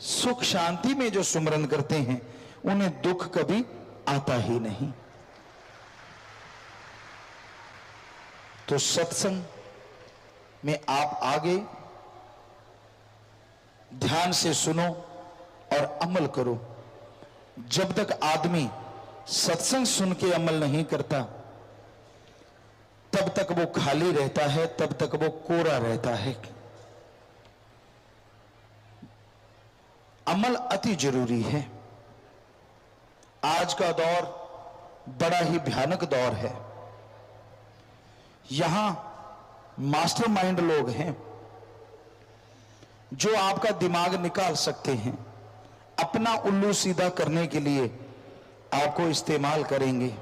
सुख शांति में जो सुमरन करते हैं उन्हें दुख कभी आता ही नहीं। तो सत्संग में आप आगे ध्यान से सुनो और अमल करो। जब तक आदमी सत्संग सुन के अमल नहीं करता तब तक वो खाली रहता है, तब तक वो कोरा रहता है। अमल अति जरूरी है। आज का दौर बड़ा ही भयानक दौर है। यहां मास्टरमाइंड लोग हैं जो आपका दिमाग निकाल सकते हैं, अपना उल्लू सीधा करने के लिए आपको इस्तेमाल करेंगे,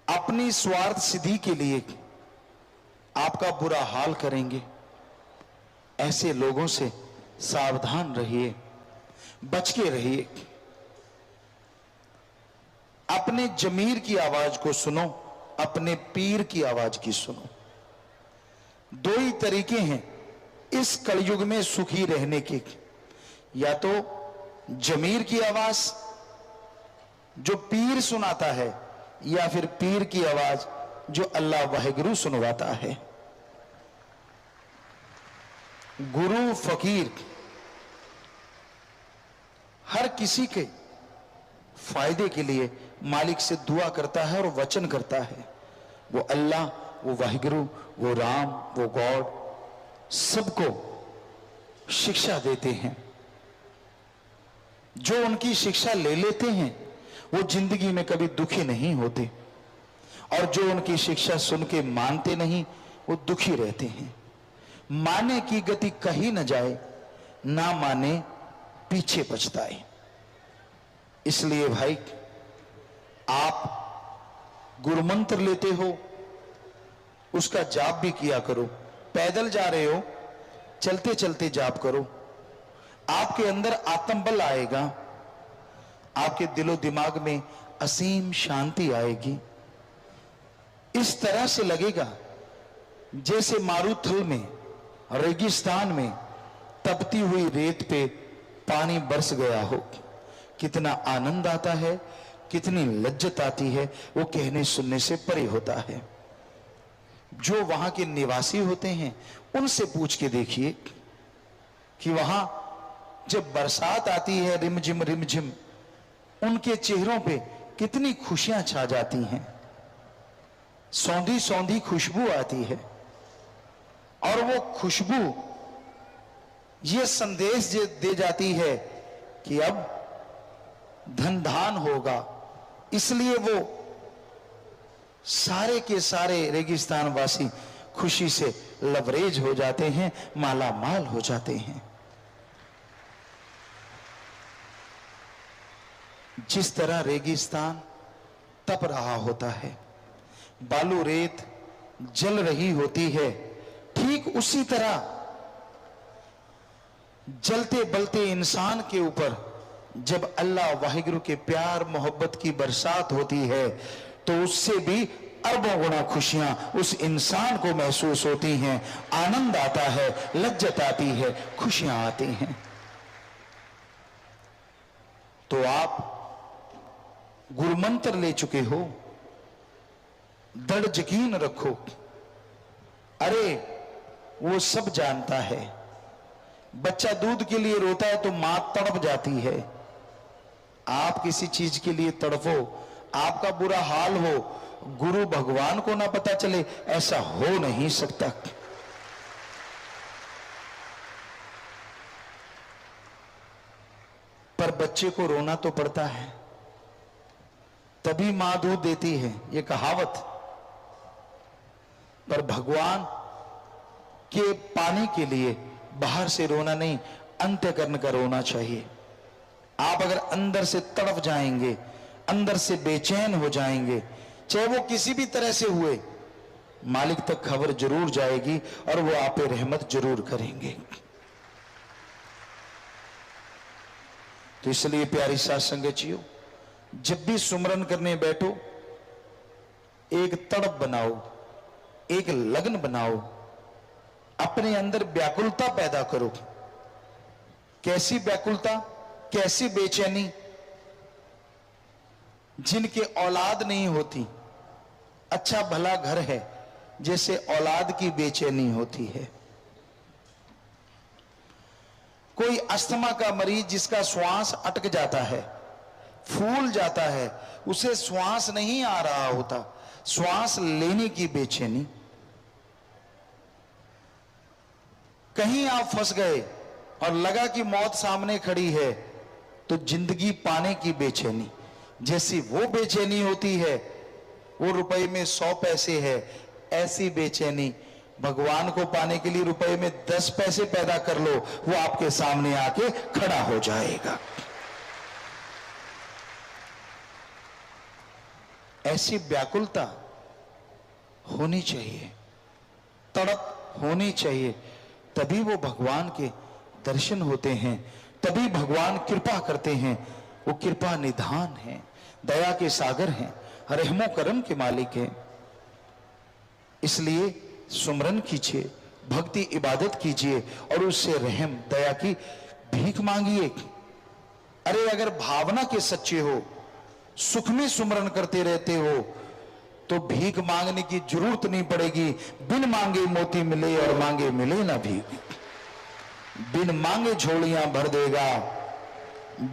अपनी स्वार्थ सिद्धि के लिए आपका बुरा हाल करेंगे। ऐसे लोगों से सावधान रहिए, बच के रहिए। अपने जमीर की आवाज को सुनो, अपने पीर की आवाज की सुनो। दो ही तरीके हैं इस कलयुग में सुखी रहने के, या तो जमीर की आवाज जो पीर सुनाता है, या फिर पीर की आवाज जो अल्लाह वाहिगुरु सुनवाता है। गुरु फकीर हर किसी के फायदे के लिए मालिक से दुआ करता है और वचन करता है। वो अल्लाह, वो वाहिगुरु, वो राम, वो गॉड सबको शिक्षा देते हैं। जो उनकी शिक्षा ले लेते हैं वो जिंदगी में कभी दुखी नहीं होते, और जो उनकी शिक्षा सुन के मानते नहीं वो दुखी रहते हैं। माने की गति कहीं न जाए, ना माने पीछे पछताए। इसलिए भाई, आप गुरु मंत्र लेते हो उसका जाप भी किया करो। पैदल जा रहे हो, चलते चलते जाप करो। आपके अंदर आत्मबल आएगा, आपके दिलो दिमाग में असीम शांति आएगी। इस तरह से लगेगा जैसे मारुथल में, रेगिस्तान में तपती हुई रेत पे पानी बरस गया हो। कितना आनंद आता है, कितनी लज्जत आती है, वो कहने सुनने से परे होता है। जो वहां के निवासी होते हैं उनसे पूछ के देखिए कि वहां जब बरसात आती है रिमझिम रिमझिम, उनके चेहरों पे कितनी खुशियां छा जाती हैं, सौंधी सौंधी खुशबू आती है। और वो खुशबू ये संदेश दे जाती है कि अब धन धान होगा। इसलिए वो सारे के सारे रेगिस्तान वासी खुशी से लवरेज हो जाते हैं, माला माल हो जाते हैं। जिस तरह रेगिस्तान तप रहा होता है, बालू रेत जल रही होती है, ठीक उसी तरह जलते बलते इंसान के ऊपर जब अल्लाह वाहिगुरु के प्यार मोहब्बत की बरसात होती है तो उससे भी अरबों गुना खुशियां उस इंसान को महसूस होती हैं। आनंद आता है, लज्जत आती है, खुशियां आती हैं। तो आप गुरुमंत्र ले चुके हो, दृढ़ यकीन रखो। अरे वो सब जानता है। बच्चा दूध के लिए रोता है तो मां तड़प जाती है। आप किसी चीज के लिए तड़पो, आपका बुरा हाल हो, गुरु भगवान को ना पता चले, ऐसा हो नहीं सकता। पर बच्चे को रोना तो पड़ता है, तभी मां दूध देती है, ये कहावत। पर भगवान के पाने के लिए बाहर से रोना नहीं, अंतःकरण का रोना चाहिए। आप अगर अंदर से तड़प जाएंगे, अंदर से बेचैन हो जाएंगे, चाहे वो किसी भी तरह से हुए, मालिक तक खबर जरूर जाएगी और वो आप पे रहमत जरूर करेंगे। तो इसलिए प्यारी साध संगतियों, जब भी सुमरन करने बैठो, एक तड़प बनाओ, एक लगन बनाओ, अपने अंदर व्याकुलता पैदा करो। कैसी व्याकुलता, कैसी बेचैनी? जिनके औलाद नहीं होती, अच्छा भला घर है, जैसे औलाद की बेचैनी होती है। कोई अस्थमा का मरीज जिसका श्वास अटक जाता है, फूल जाता है, उसे श्वास नहीं आ रहा होता, श्वास लेने की बेचैनी। कहीं आप फंस गए और लगा कि मौत सामने खड़ी है, तो जिंदगी पाने की बेचैनी, जैसी वो बेचैनी होती है, वो रुपए में 100 पैसे है, ऐसी बेचैनी भगवान को पाने के लिए रुपए में 10 पैसे पैदा कर लो, वो आपके सामने आके खड़ा हो जाएगा। ऐसी व्याकुलता होनी चाहिए, तड़प होनी चाहिए, तभी वो भगवान के दर्शन होते हैं, तभी भगवान कृपा करते हैं। वो कृपा निधान है, दया के सागर हैं, रहमो करम के मालिक हैं। इसलिए सुमरन कीजिए, भक्ति इबादत कीजिए और उससे रहम दया की भीख मांगिए। अरे अगर भावना के सच्चे हो, सुख में सुमरन करते रहते हो, तो भीख मांगने की जरूरत नहीं पड़ेगी। बिन मांगे मोती मिले और मांगे मिले ना भीख। बिन मांगे झोलियां भर देगा,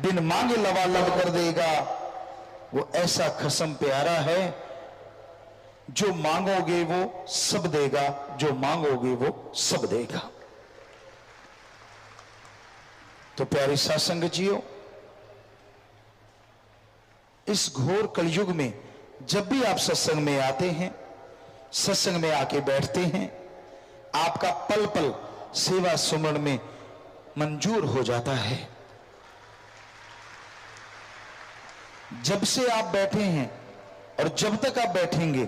बिन मांगे लबालब कर देगा। वो ऐसा खसम प्यारा है, जो मांगोगे वो सब देगा, जो मांगोगे वो सब देगा। तो प्यारी साध संगतियों, इस घोर कलयुग में जब भी आप सत्संग में आते हैं, सत्संग में आके बैठते हैं, आपका पल पल सेवा सुमरण में मंजूर हो जाता है। जब से आप बैठे हैं और जब तक आप बैठेंगे,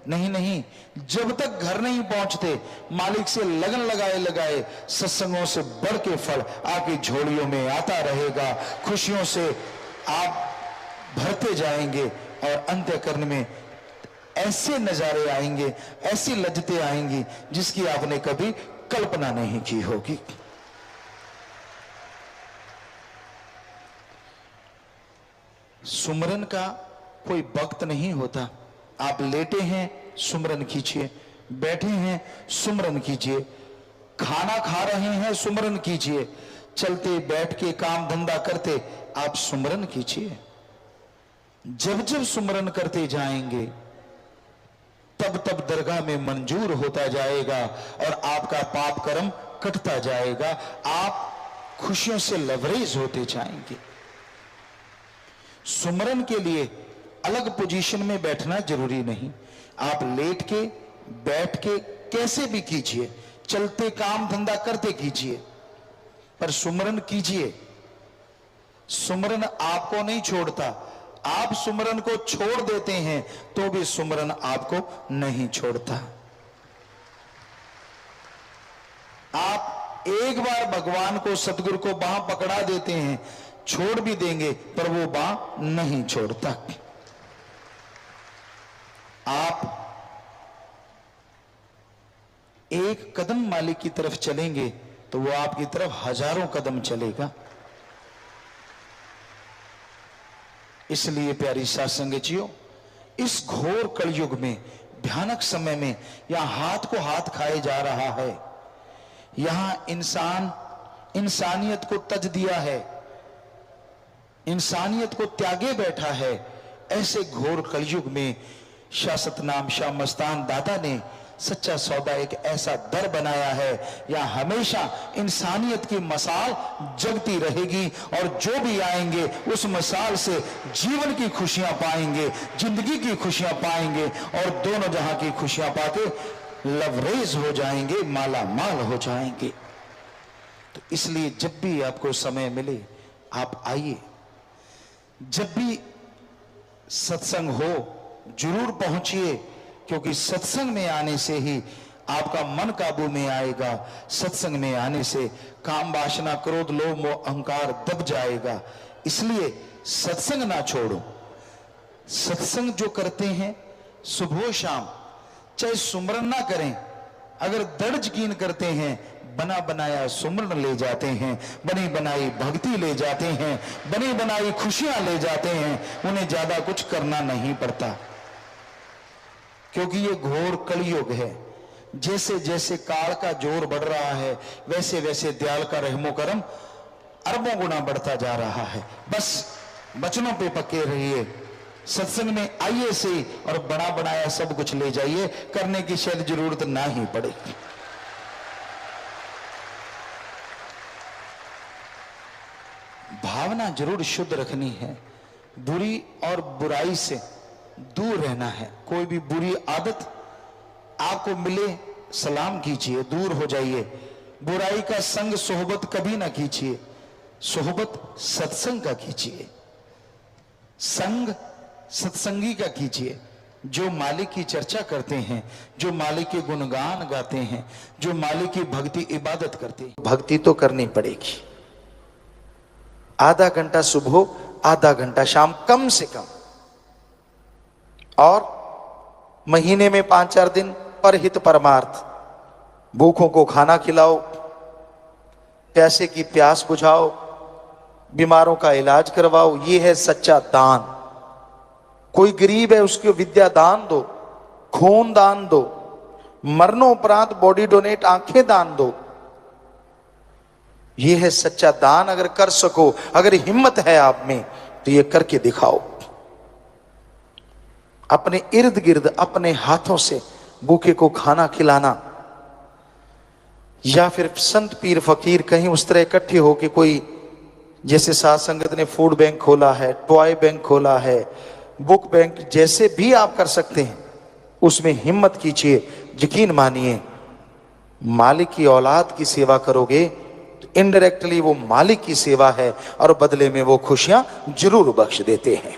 नहीं, जब तक घर नहीं पहुंचते, मालिक से लगन लगाए लगाए सत्संगों से बढ़ के फल आपकी झोलियों में आता रहेगा। खुशियों से आप भरते जाएंगे और अंतःकरण में ऐसे नजारे आएंगे, ऐसी लज्जतें आएंगी जिसकी आपने कभी कल्पना नहीं की होगी। सुमरन का कोई वक्त नहीं होता। आप लेटे हैं, सुमरन कीजिए, बैठे हैं, सुमरन कीजिए, खाना खा रहे हैं, सुमरन कीजिए, चलते बैठ के काम धंधा करते आप सुमरन कीजिए। जब जब सुमरन करते जाएंगे तब तब दरगाह में मंजूर होता जाएगा और आपका पाप कर्म कटता जाएगा, आप खुशियों से लवरेज होते जाएंगे। सुमरन के लिए अलग पोजीशन में बैठना जरूरी नहीं, आप लेट के बैठ के कैसे भी कीजिए, चलते काम धंधा करते कीजिए, पर सुमरन कीजिए। सुमरन आपको नहीं छोड़ता, आप सुमरन को छोड़ देते हैं तो भी सुमरन आपको नहीं छोड़ता। आप एक बार भगवान को, सतगुरु को बांह पकड़ा देते हैं, छोड़ भी देंगे पर वो बांह नहीं छोड़ता। आप एक कदम मालिक की तरफ चलेंगे तो वो आपकी तरफ हजारों कदम चलेगा। इसलिए प्यारी साध संगतियों, इस घोर कलयुग में, भयानक समय में, यहां हाथ को हाथ खाए जा रहा है, यहां इंसान इंसानियत को तज दिया है, इंसानियत को त्यागे बैठा है। ऐसे घोर कलयुग में शासत नाम शाह मस्तान दादा ने सच्चा सौदा एक ऐसा दर बनाया है, यहां हमेशा इंसानियत की मसाल जगती रहेगी और जो भी आएंगे उस मसाल से जीवन की खुशियां पाएंगे, जिंदगी की खुशियां पाएंगे और दोनों जहां की खुशियां पाके लवरेज हो जाएंगे, माला माल हो जाएंगे। तो इसलिए जब भी आपको समय मिले आप आइए, जब भी सत्संग हो जरूर पहुंचिए, क्योंकि सत्संग में आने से ही आपका मन काबू में आएगा। सत्संग में आने से काम वासना क्रोध लोभ मोह अहंकार दब जाएगा। इसलिए सत्संग ना छोड़ो। सत्संग जो करते हैं सुबह शाम, चाहे सुमरन ना करें, अगर दृढ़ यकीन करते हैं, बना बनाया सुमरन ले जाते हैं, बनी बनाई भक्ति ले जाते हैं, बनी बनाई खुशियां ले जाते हैं, उन्हें ज्यादा कुछ करना नहीं पड़ता। क्योंकि ये घोर कलयुग है। जैसे जैसे काल का जोर बढ़ रहा है वैसे वैसे दयाल का रहमो करम अरबों गुना बढ़ता जा रहा है। बस वचनों पे पक्के रहिए, सत्संग में आइए से और बना बनाया सब कुछ ले जाइए, करने की शायद जरूरत ना ही पड़ेगी। भावना जरूर शुद्ध रखनी है, बुरी और बुराई से दूर रहना है। कोई भी बुरी आदत आपको मिले सलाम कीजिए, दूर हो जाइए। बुराई का संग सोहबत कभी ना कीजिए, सोहबत सत्संग का कीजिए, संग सत्संगी का कीजिए। जो मालिक की चर्चा करते हैं, जो मालिक के गुणगान गाते हैं, जो मालिक की भक्ति इबादत करते हैं। भक्ति तो करनी पड़ेगी, आधा घंटा सुबह, आधा घंटा शाम कम से कम, और महीने में 5-4 दिन परहित परमार्थ। भूखों को खाना खिलाओ, प्यासे की प्यास बुझाओ, बीमारों का इलाज करवाओ। ये है सच्चा दान। कोई गरीब है उसको विद्या दान दो, खून दान दो, मरणोपरांत बॉडी डोनेट, आंखें दान दो। ये है सच्चा दान। अगर कर सको, अगर हिम्मत है आप में तो ये करके दिखाओ। अपने इर्द गिर्द अपने हाथों से भूखे को खाना खिलाना, या फिर संत पीर फकीर कहीं उस तरह इकट्ठे हो कि कोई, जैसे साध संगत ने फूड बैंक खोला है, टॉय बैंक खोला है, बुक बैंक, जैसे भी आप कर सकते हैं उसमें हिम्मत कीजिए। यकीन मानिए, मालिक की औलाद की सेवा करोगे तो इनडायरेक्टली वो मालिक की सेवा है और बदले में वो खुशियां जरूर बख्श देते हैं।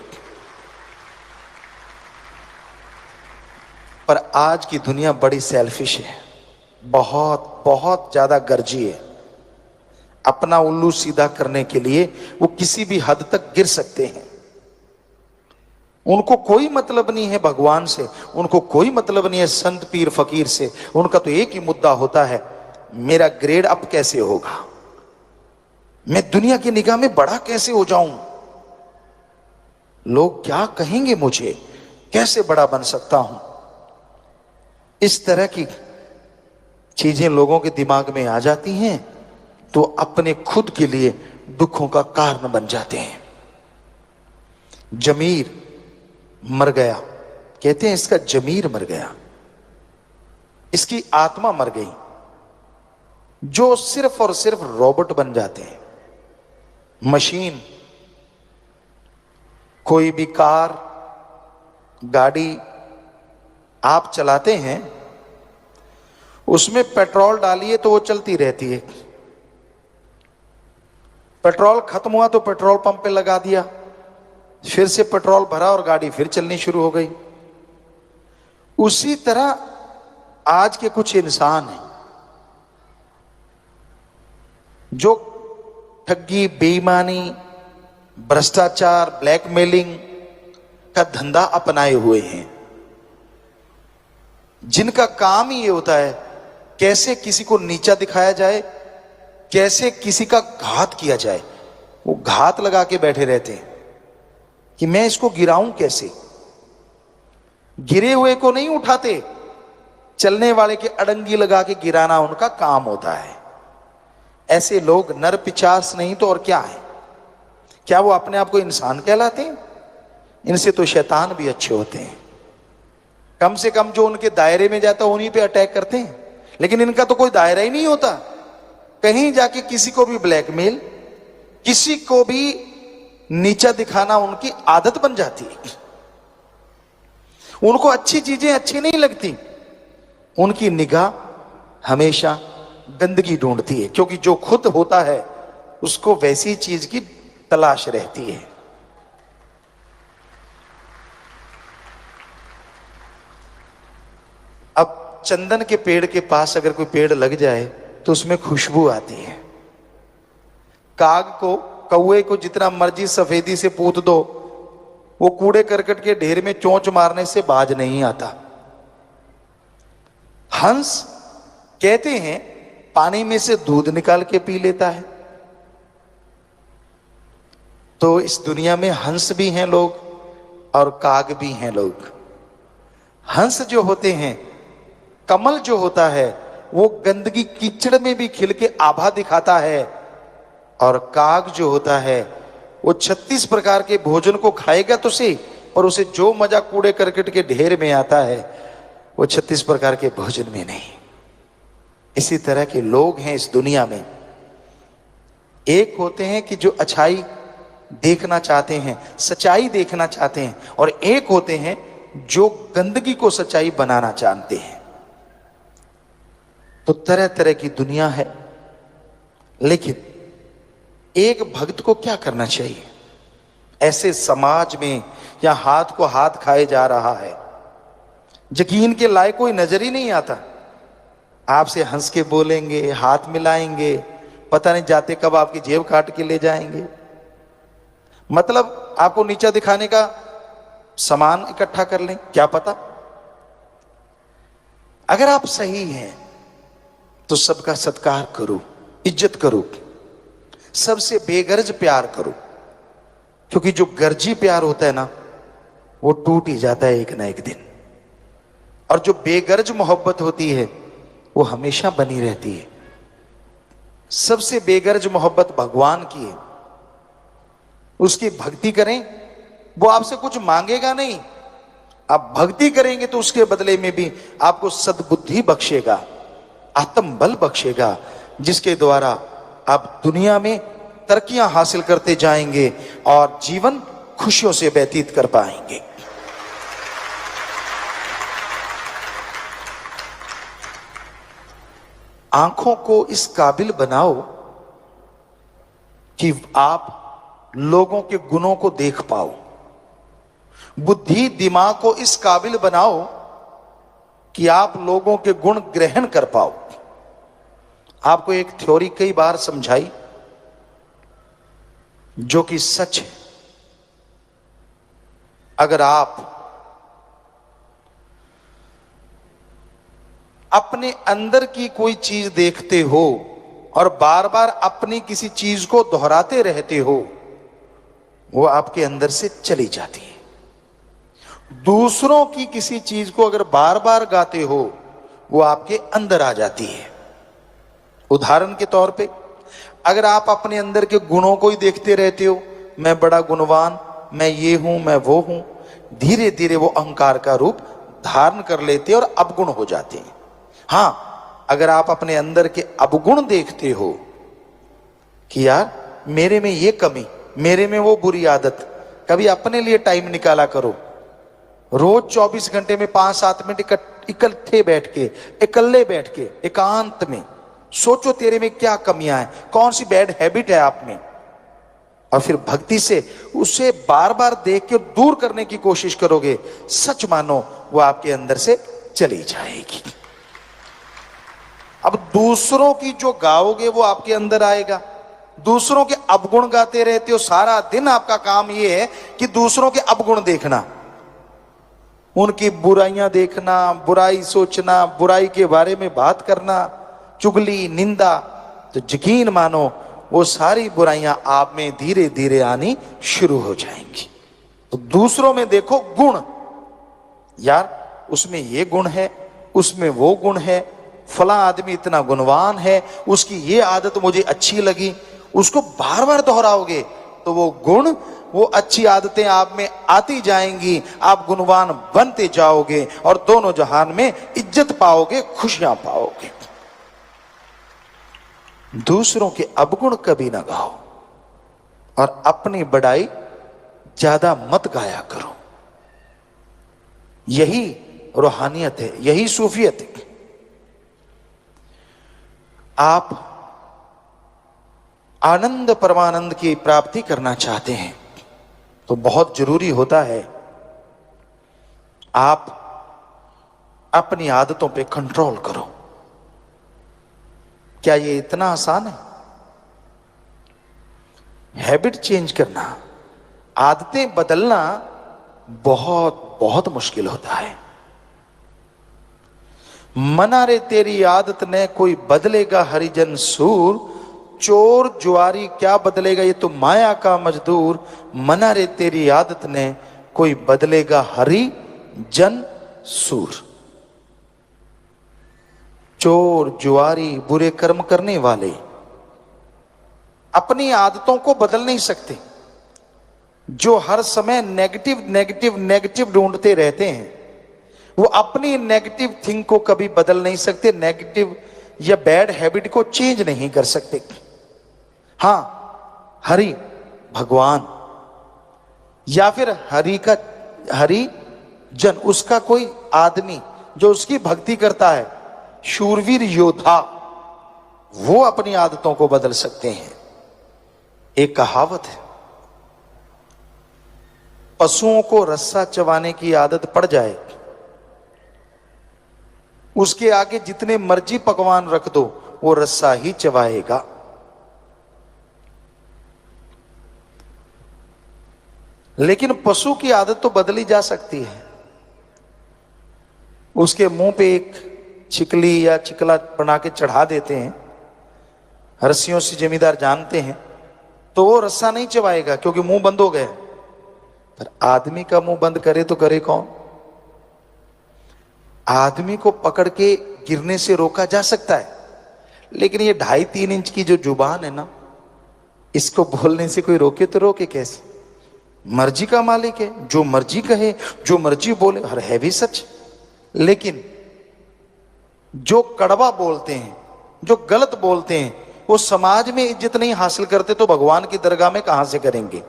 पर आज की दुनिया बड़ी सेल्फिश है, बहुत बहुत ज्यादा गर्जी है। अपना उल्लू सीधा करने के लिए वो किसी भी हद तक गिर सकते हैं। उनको कोई मतलब नहीं है भगवान से, उनको कोई मतलब नहीं है संत पीर फकीर से। उनका तो एक ही मुद्दा होता है, मेरा ग्रेड अप कैसे होगा, मैं दुनिया की निगाह में बड़ा कैसे हो जाऊं, लोग क्या कहेंगे मुझे, कैसे बड़ा बन सकता हूं। इस तरह की चीजें लोगों के दिमाग में आ जाती हैं तो अपने खुद के लिए दुखों का कारण बन जाते हैं। जमीर मर गया, कहते हैं इसका जमीर मर गया, इसकी आत्मा मर गई, जो सिर्फ और सिर्फ रोबोट बन जाते हैं, मशीन। कोई भी कार गाड़ी आप चलाते हैं, उसमें पेट्रोल डालिए तो वो चलती रहती है, पेट्रोल खत्म हुआ तो पेट्रोल पंप पे लगा दिया, फिर से पेट्रोल भरा और गाड़ी फिर चलनी शुरू हो गई। उसी तरह आज के कुछ इंसान हैं जो ठगी, बेईमानी, भ्रष्टाचार, ब्लैकमेलिंग का धंधा अपनाए हुए हैं, जिनका काम ही ये होता है कैसे किसी को नीचा दिखाया जाए, कैसे किसी का घात किया जाए। वो घात लगा के बैठे रहते हैं कि मैं इसको गिराऊं कैसे। गिरे हुए को नहीं उठाते, चलने वाले के अड़ंगी लगा के गिराना उनका काम होता है। ऐसे लोग नर पिचास नहीं तो और क्या है। क्या वो अपने आप को इंसान कहलाते हैं? इनसे तो शैतान भी अच्छे होते हैं। कम से कम जो उनके दायरे में जाता है उन्हीं पे अटैक करते हैं, लेकिन इनका तो कोई दायरा ही नहीं होता। कहीं जाके किसी को भी ब्लैकमेल, किसी को भी नीचा दिखाना उनकी आदत बन जाती है। उनको अच्छी चीजें अच्छी नहीं लगती, उनकी निगाह हमेशा गंदगी ढूंढती है, क्योंकि जो खुद होता है उसको वैसी चीज की तलाश रहती है। अब चंदन के पेड़ के पास अगर कोई पेड़ लग जाए तो उसमें खुशबू आती है। काग को, कौवे को जितना मर्जी सफेदी से पूत दो, वो कूड़े करकट के ढेर में चोंच मारने से बाज नहीं आता। हंस कहते हैं पानी में से दूध निकाल के पी लेता है। तो इस दुनिया में हंस भी हैं लोग और काग भी हैं लोग। हंस जो होते हैं, कमल जो होता है, वो गंदगी कीचड़ में भी खिल के आभा दिखाता है, और काग जो होता है वो 36 प्रकार के भोजन को खाएगा तो सही, पर उसे जो मजा कूड़े करकट के ढेर में आता है वो 36 प्रकार के भोजन में नहीं। इसी तरह के लोग हैं इस दुनिया में। एक होते हैं कि जो अच्छाई देखना चाहते हैं, सच्चाई देखना चाहते हैं, और एक होते हैं जो गंदगी को सच्चाई बनाना जानते हैं। तो तरह तरह की दुनिया है, लेकिन एक भक्त को क्या करना चाहिए ऐसे समाज में या हाथ को हाथ खाए जा रहा है, यकीन के लायक कोई नजर ही नहीं आता। आपसे हंस के बोलेंगे, हाथ मिलाएंगे, पता नहीं जाते कब आपकी जेब काट के ले जाएंगे। मतलब आपको नीचा दिखाने का सामान इकट्ठा कर लें, क्या पता। अगर आप सही हैं तो सबका सत्कार करो, इज्जत करो, सबसे बेगर्ज प्यार करो, क्योंकि जो गर्जी प्यार होता है ना वो टूट ही जाता है एक ना एक दिन, और जो बेगर्ज मोहब्बत होती है वो हमेशा बनी रहती है। सबसे बेगर्ज मोहब्बत भगवान की है, उसकी भक्ति करें, वो आपसे कुछ मांगेगा नहीं। आप भक्ति करेंगे तो उसके बदले में भी आपको सद्बुद्धि बख्शेगा, आत्मबल बख्शेगा, जिसके द्वारा आप दुनिया में तरक्कियां हासिल करते जाएंगे और जीवन खुशियों से व्यतीत कर पाएंगे। आंखों को इस काबिल बनाओ कि आप लोगों के गुणों को देख पाओ। बुद्धि दिमाग को इस काबिल बनाओ कि आप लोगों के गुण ग्रहण कर पाओ। आपको एक थ्योरी कई बार समझाई जो कि सच है। अगर आप अपने अंदर की कोई चीज देखते हो और बार बार अपनी किसी चीज को दोहराते रहते हो, वो आपके अंदर से चली जाती है। दूसरों की किसी चीज को अगर बार बार गाते हो, वो आपके अंदर आ जाती है। उदाहरण के तौर पे, अगर आप अपने अंदर के गुणों को ही देखते रहते हो, मैं बड़ा गुणवान, मैं ये हूं, मैं वो हूं, धीरे धीरे वो अहंकार का रूप धारण कर लेते हैं और अवगुण हो जाते हैं। हां, अगर आप अपने अंदर के अवगुण देखते हो कि यार मेरे में ये कमी, मेरे में वो बुरी आदत, कभी अपने लिए टाइम निकाला करो। रोज 24 घंटे में 5-7 मिनट इकट्ठे बैठ के, इकल्ले बैठ के, एकांत में सोचो तेरे में क्या कमियां हैं, कौन सी बैड हैबिट है आप में, और फिर भक्ति से उसे बार बार देख के दूर करने की कोशिश करोगे। सच मानो वो आपके अंदर से चली जाएगी। अब दूसरों की जो गाओगे वो आपके अंदर आएगा। दूसरों के अवगुण गाते रहते हो, सारा दिन आपका काम ये है कि दूसरों के अवगुण देखना, उनकी बुराइयां देखना, बुराई सोचना, बुराई के बारे में बात करना, चुगली, निंदा। तो यकीन मानो वो सारी बुराइयां आप में धीरे धीरे आनी शुरू हो जाएंगी। तो दूसरों में देखो गुण, यार उसमें ये गुण है, उसमें वो गुण है, फला आदमी इतना गुणवान है, उसकी ये आदत मुझे अच्छी लगी। उसको बार बार दोहराओगे तो वो गुण, वो अच्छी आदतें आप में आती जाएंगी, आप गुणवान बनते जाओगे और दोनों जहान में इज्जत पाओगे, खुशियां पाओगे। दूसरों के अवगुण कभी ना गाओ और अपनी बड़ाई ज्यादा मत गाया करो। यही रूहानियत है, यही सूफियत है। आप आनंद परमानंद की प्राप्ति करना चाहते हैं तो बहुत जरूरी होता है आप अपनी आदतों पे कंट्रोल करो। क्या ये इतना आसान है? हैबिट चेंज करना, आदतें बदलना बहुत बहुत मुश्किल होता है। मना रे तेरी आदत ने कोई बदलेगा हरिजन सूर, चोर जुआरी क्या बदलेगा ये तो माया का मजदूर। मना रे तेरी आदत ने कोई बदलेगा हरिजन सूर। चोर जुआरी बुरे कर्म करने वाले अपनी आदतों को बदल नहीं सकते। जो हर समय नेगेटिव नेगेटिव नेगेटिव ढूंढते रहते हैं वो अपनी नेगेटिव थिंग को कभी बदल नहीं सकते, नेगेटिव या बैड हैबिट को चेंज नहीं कर सकते। हां, हरि भगवान या फिर हरि जन, उसका कोई आदमी जो उसकी भक्ति करता है, शूरवीर योद्धा, वो अपनी आदतों को बदल सकते हैं। एक कहावत है, पशुओं को रस्सा चबाने की आदत पड़ जाए, उसके आगे जितने मर्जी पकवान रख दो वो रस्सा ही चबाएगा। लेकिन पशु की आदत तो बदली जा सकती है। उसके मुंह पे एक छिकली या चिकला बना के चढ़ा देते हैं, रस्सियों से जमींदार जानते हैं, तो वो रस्सा नहीं चबाएगा क्योंकि मुंह बंद हो गया। पर आदमी का मुंह बंद करे तो करे कौन? आदमी को पकड़ के गिरने से रोका जा सकता है, लेकिन ये 2.5-3 इंच की जो जुबान है ना, इसको बोलने से कोई रोके तो रोके कैसे? मर्जी का मालिक है, जो मर्जी कहे, जो मर्जी बोले, हर है भी सच। लेकिन जो कड़वा बोलते हैं, जो गलत बोलते हैं, वो समाज में इज्जत नहीं हासिल करते तो भगवान की दरगाह में कहां से करेंगे?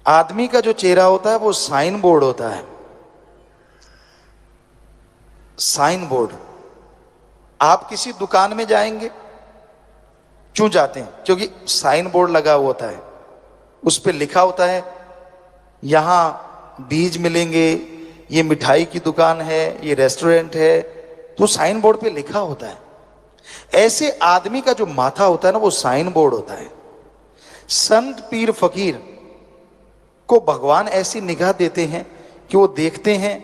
आदमी का जो चेहरा होता है वो साइन बोर्ड होता है। साइन बोर्ड, आप किसी दुकान में जाएंगे, क्यों जाते हैं? क्योंकि साइन बोर्ड लगा हुआ होता है, उस पर लिखा होता है यहां बीज मिलेंगे, ये मिठाई की दुकान है, ये रेस्टोरेंट है, तो साइन बोर्ड पे लिखा होता है। ऐसे आदमी का जो माथा होता है ना, वो साइन बोर्ड होता है। संत पीर फकीर को भगवान ऐसी निगाह देते हैं कि वो देखते हैं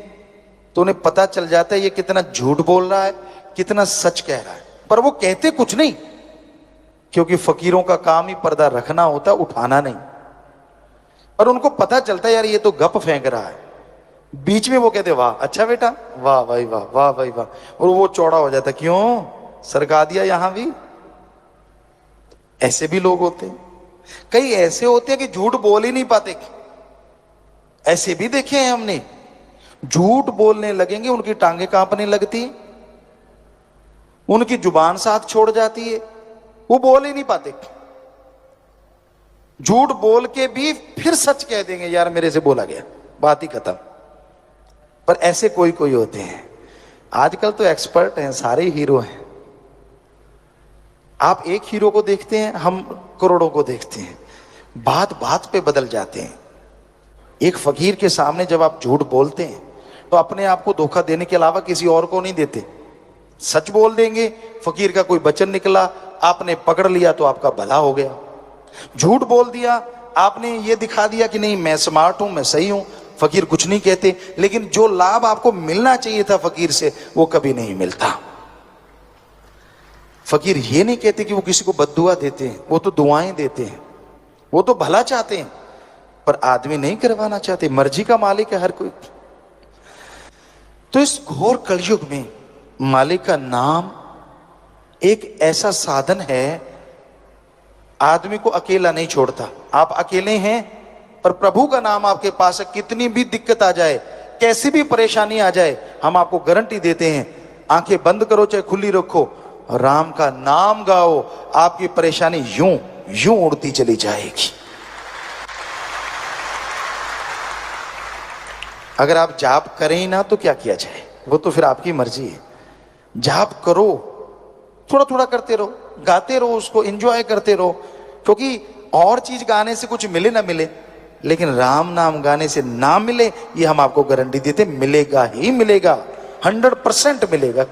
तो उन्हें पता चल जाता है ये कितना झूठ बोल रहा है, कितना सच कह रहा है। पर वो कहते कुछ नहीं, क्योंकि फकीरों का काम ही पर्दा रखना होता, उठाना नहीं। पर उनको पता चलता है यार ये तो गप फेंक रहा है। बीच में वो कहते वाह अच्छा बेटा, वाह भाई वाह, वाह भाई वाह, और वो चौड़ा हो जाता, क्यों सरका दिया यहां भी। ऐसे भी लोग होते हैं। कई ऐसे होते हैं कि झूठ बोल ही नहीं पाते, ऐसे भी देखे हैं हमने, झूठ बोलने लगेंगे उनकी टांगे कांपने लगती है, उनकी जुबान साथ छोड़ जाती है, वो बोल ही नहीं पाते। झूठ बोल के भी फिर सच कह देंगे, यार मेरे से बोला गया, बात ही खत्म। पर ऐसे कोई कोई होते हैं, आजकल तो एक्सपर्ट हैं, सारे हीरो हैं। आप एक हीरो को देखते हैं, हम करोड़ों को देखते हैं, बात बात पे बदल जाते हैं। एक फकीर के सामने जब आप झूठ बोलते हैं तो अपने आप को धोखा देने के अलावा किसी और को नहीं देते, सच बोल देंगे। फकीर का कोई वचन निकला, आपने पकड़ लिया तो आपका भला हो गया। झूठ बोल दिया, आपने ये दिखा दिया कि नहीं मैं स्मार्ट हूं, मैं सही हूं, फकीर कुछ नहीं कहते। लेकिन जो लाभ आपको मिलना चाहिए था फकीर से, वो कभी नहीं मिलता। फकीर ये नहीं कहते कि वो किसी को बद्दुआ देते हैं, वो तो दुआएं देते हैं, वो तो भला चाहते हैं, पर आदमी नहीं करवाना चाहते। मर्जी का मालिक है हर कोई। तो इस घोर कलयुग में मालिक का नाम एक ऐसा साधन है, आदमी को अकेला नहीं छोड़ता। आप अकेले हैं पर प्रभु का नाम आपके पास है, कितनी भी दिक्कत आ जाए, कैसी भी परेशानी आ जाए, हम आपको गारंटी देते हैं, आंखें बंद करो चाहे खुली रखो, राम का नाम गाओ, आपकी परेशानी यूं यूं उड़ती चली जाएगी। अगर आप जाप करें ही ना तो क्या किया जाए, वो तो फिर आपकी मर्जी है। जाप करो, थोड़ा थोड़ा करते रहो, गाते रहो, उसको एंजॉय करते रहो, क्योंकि और चीज गाने से कुछ मिले ना मिले, लेकिन राम नाम गाने से ना मिले, ये हम आपको गारंटी देते, मिलेगा ही मिलेगा, 100% मिलेगा।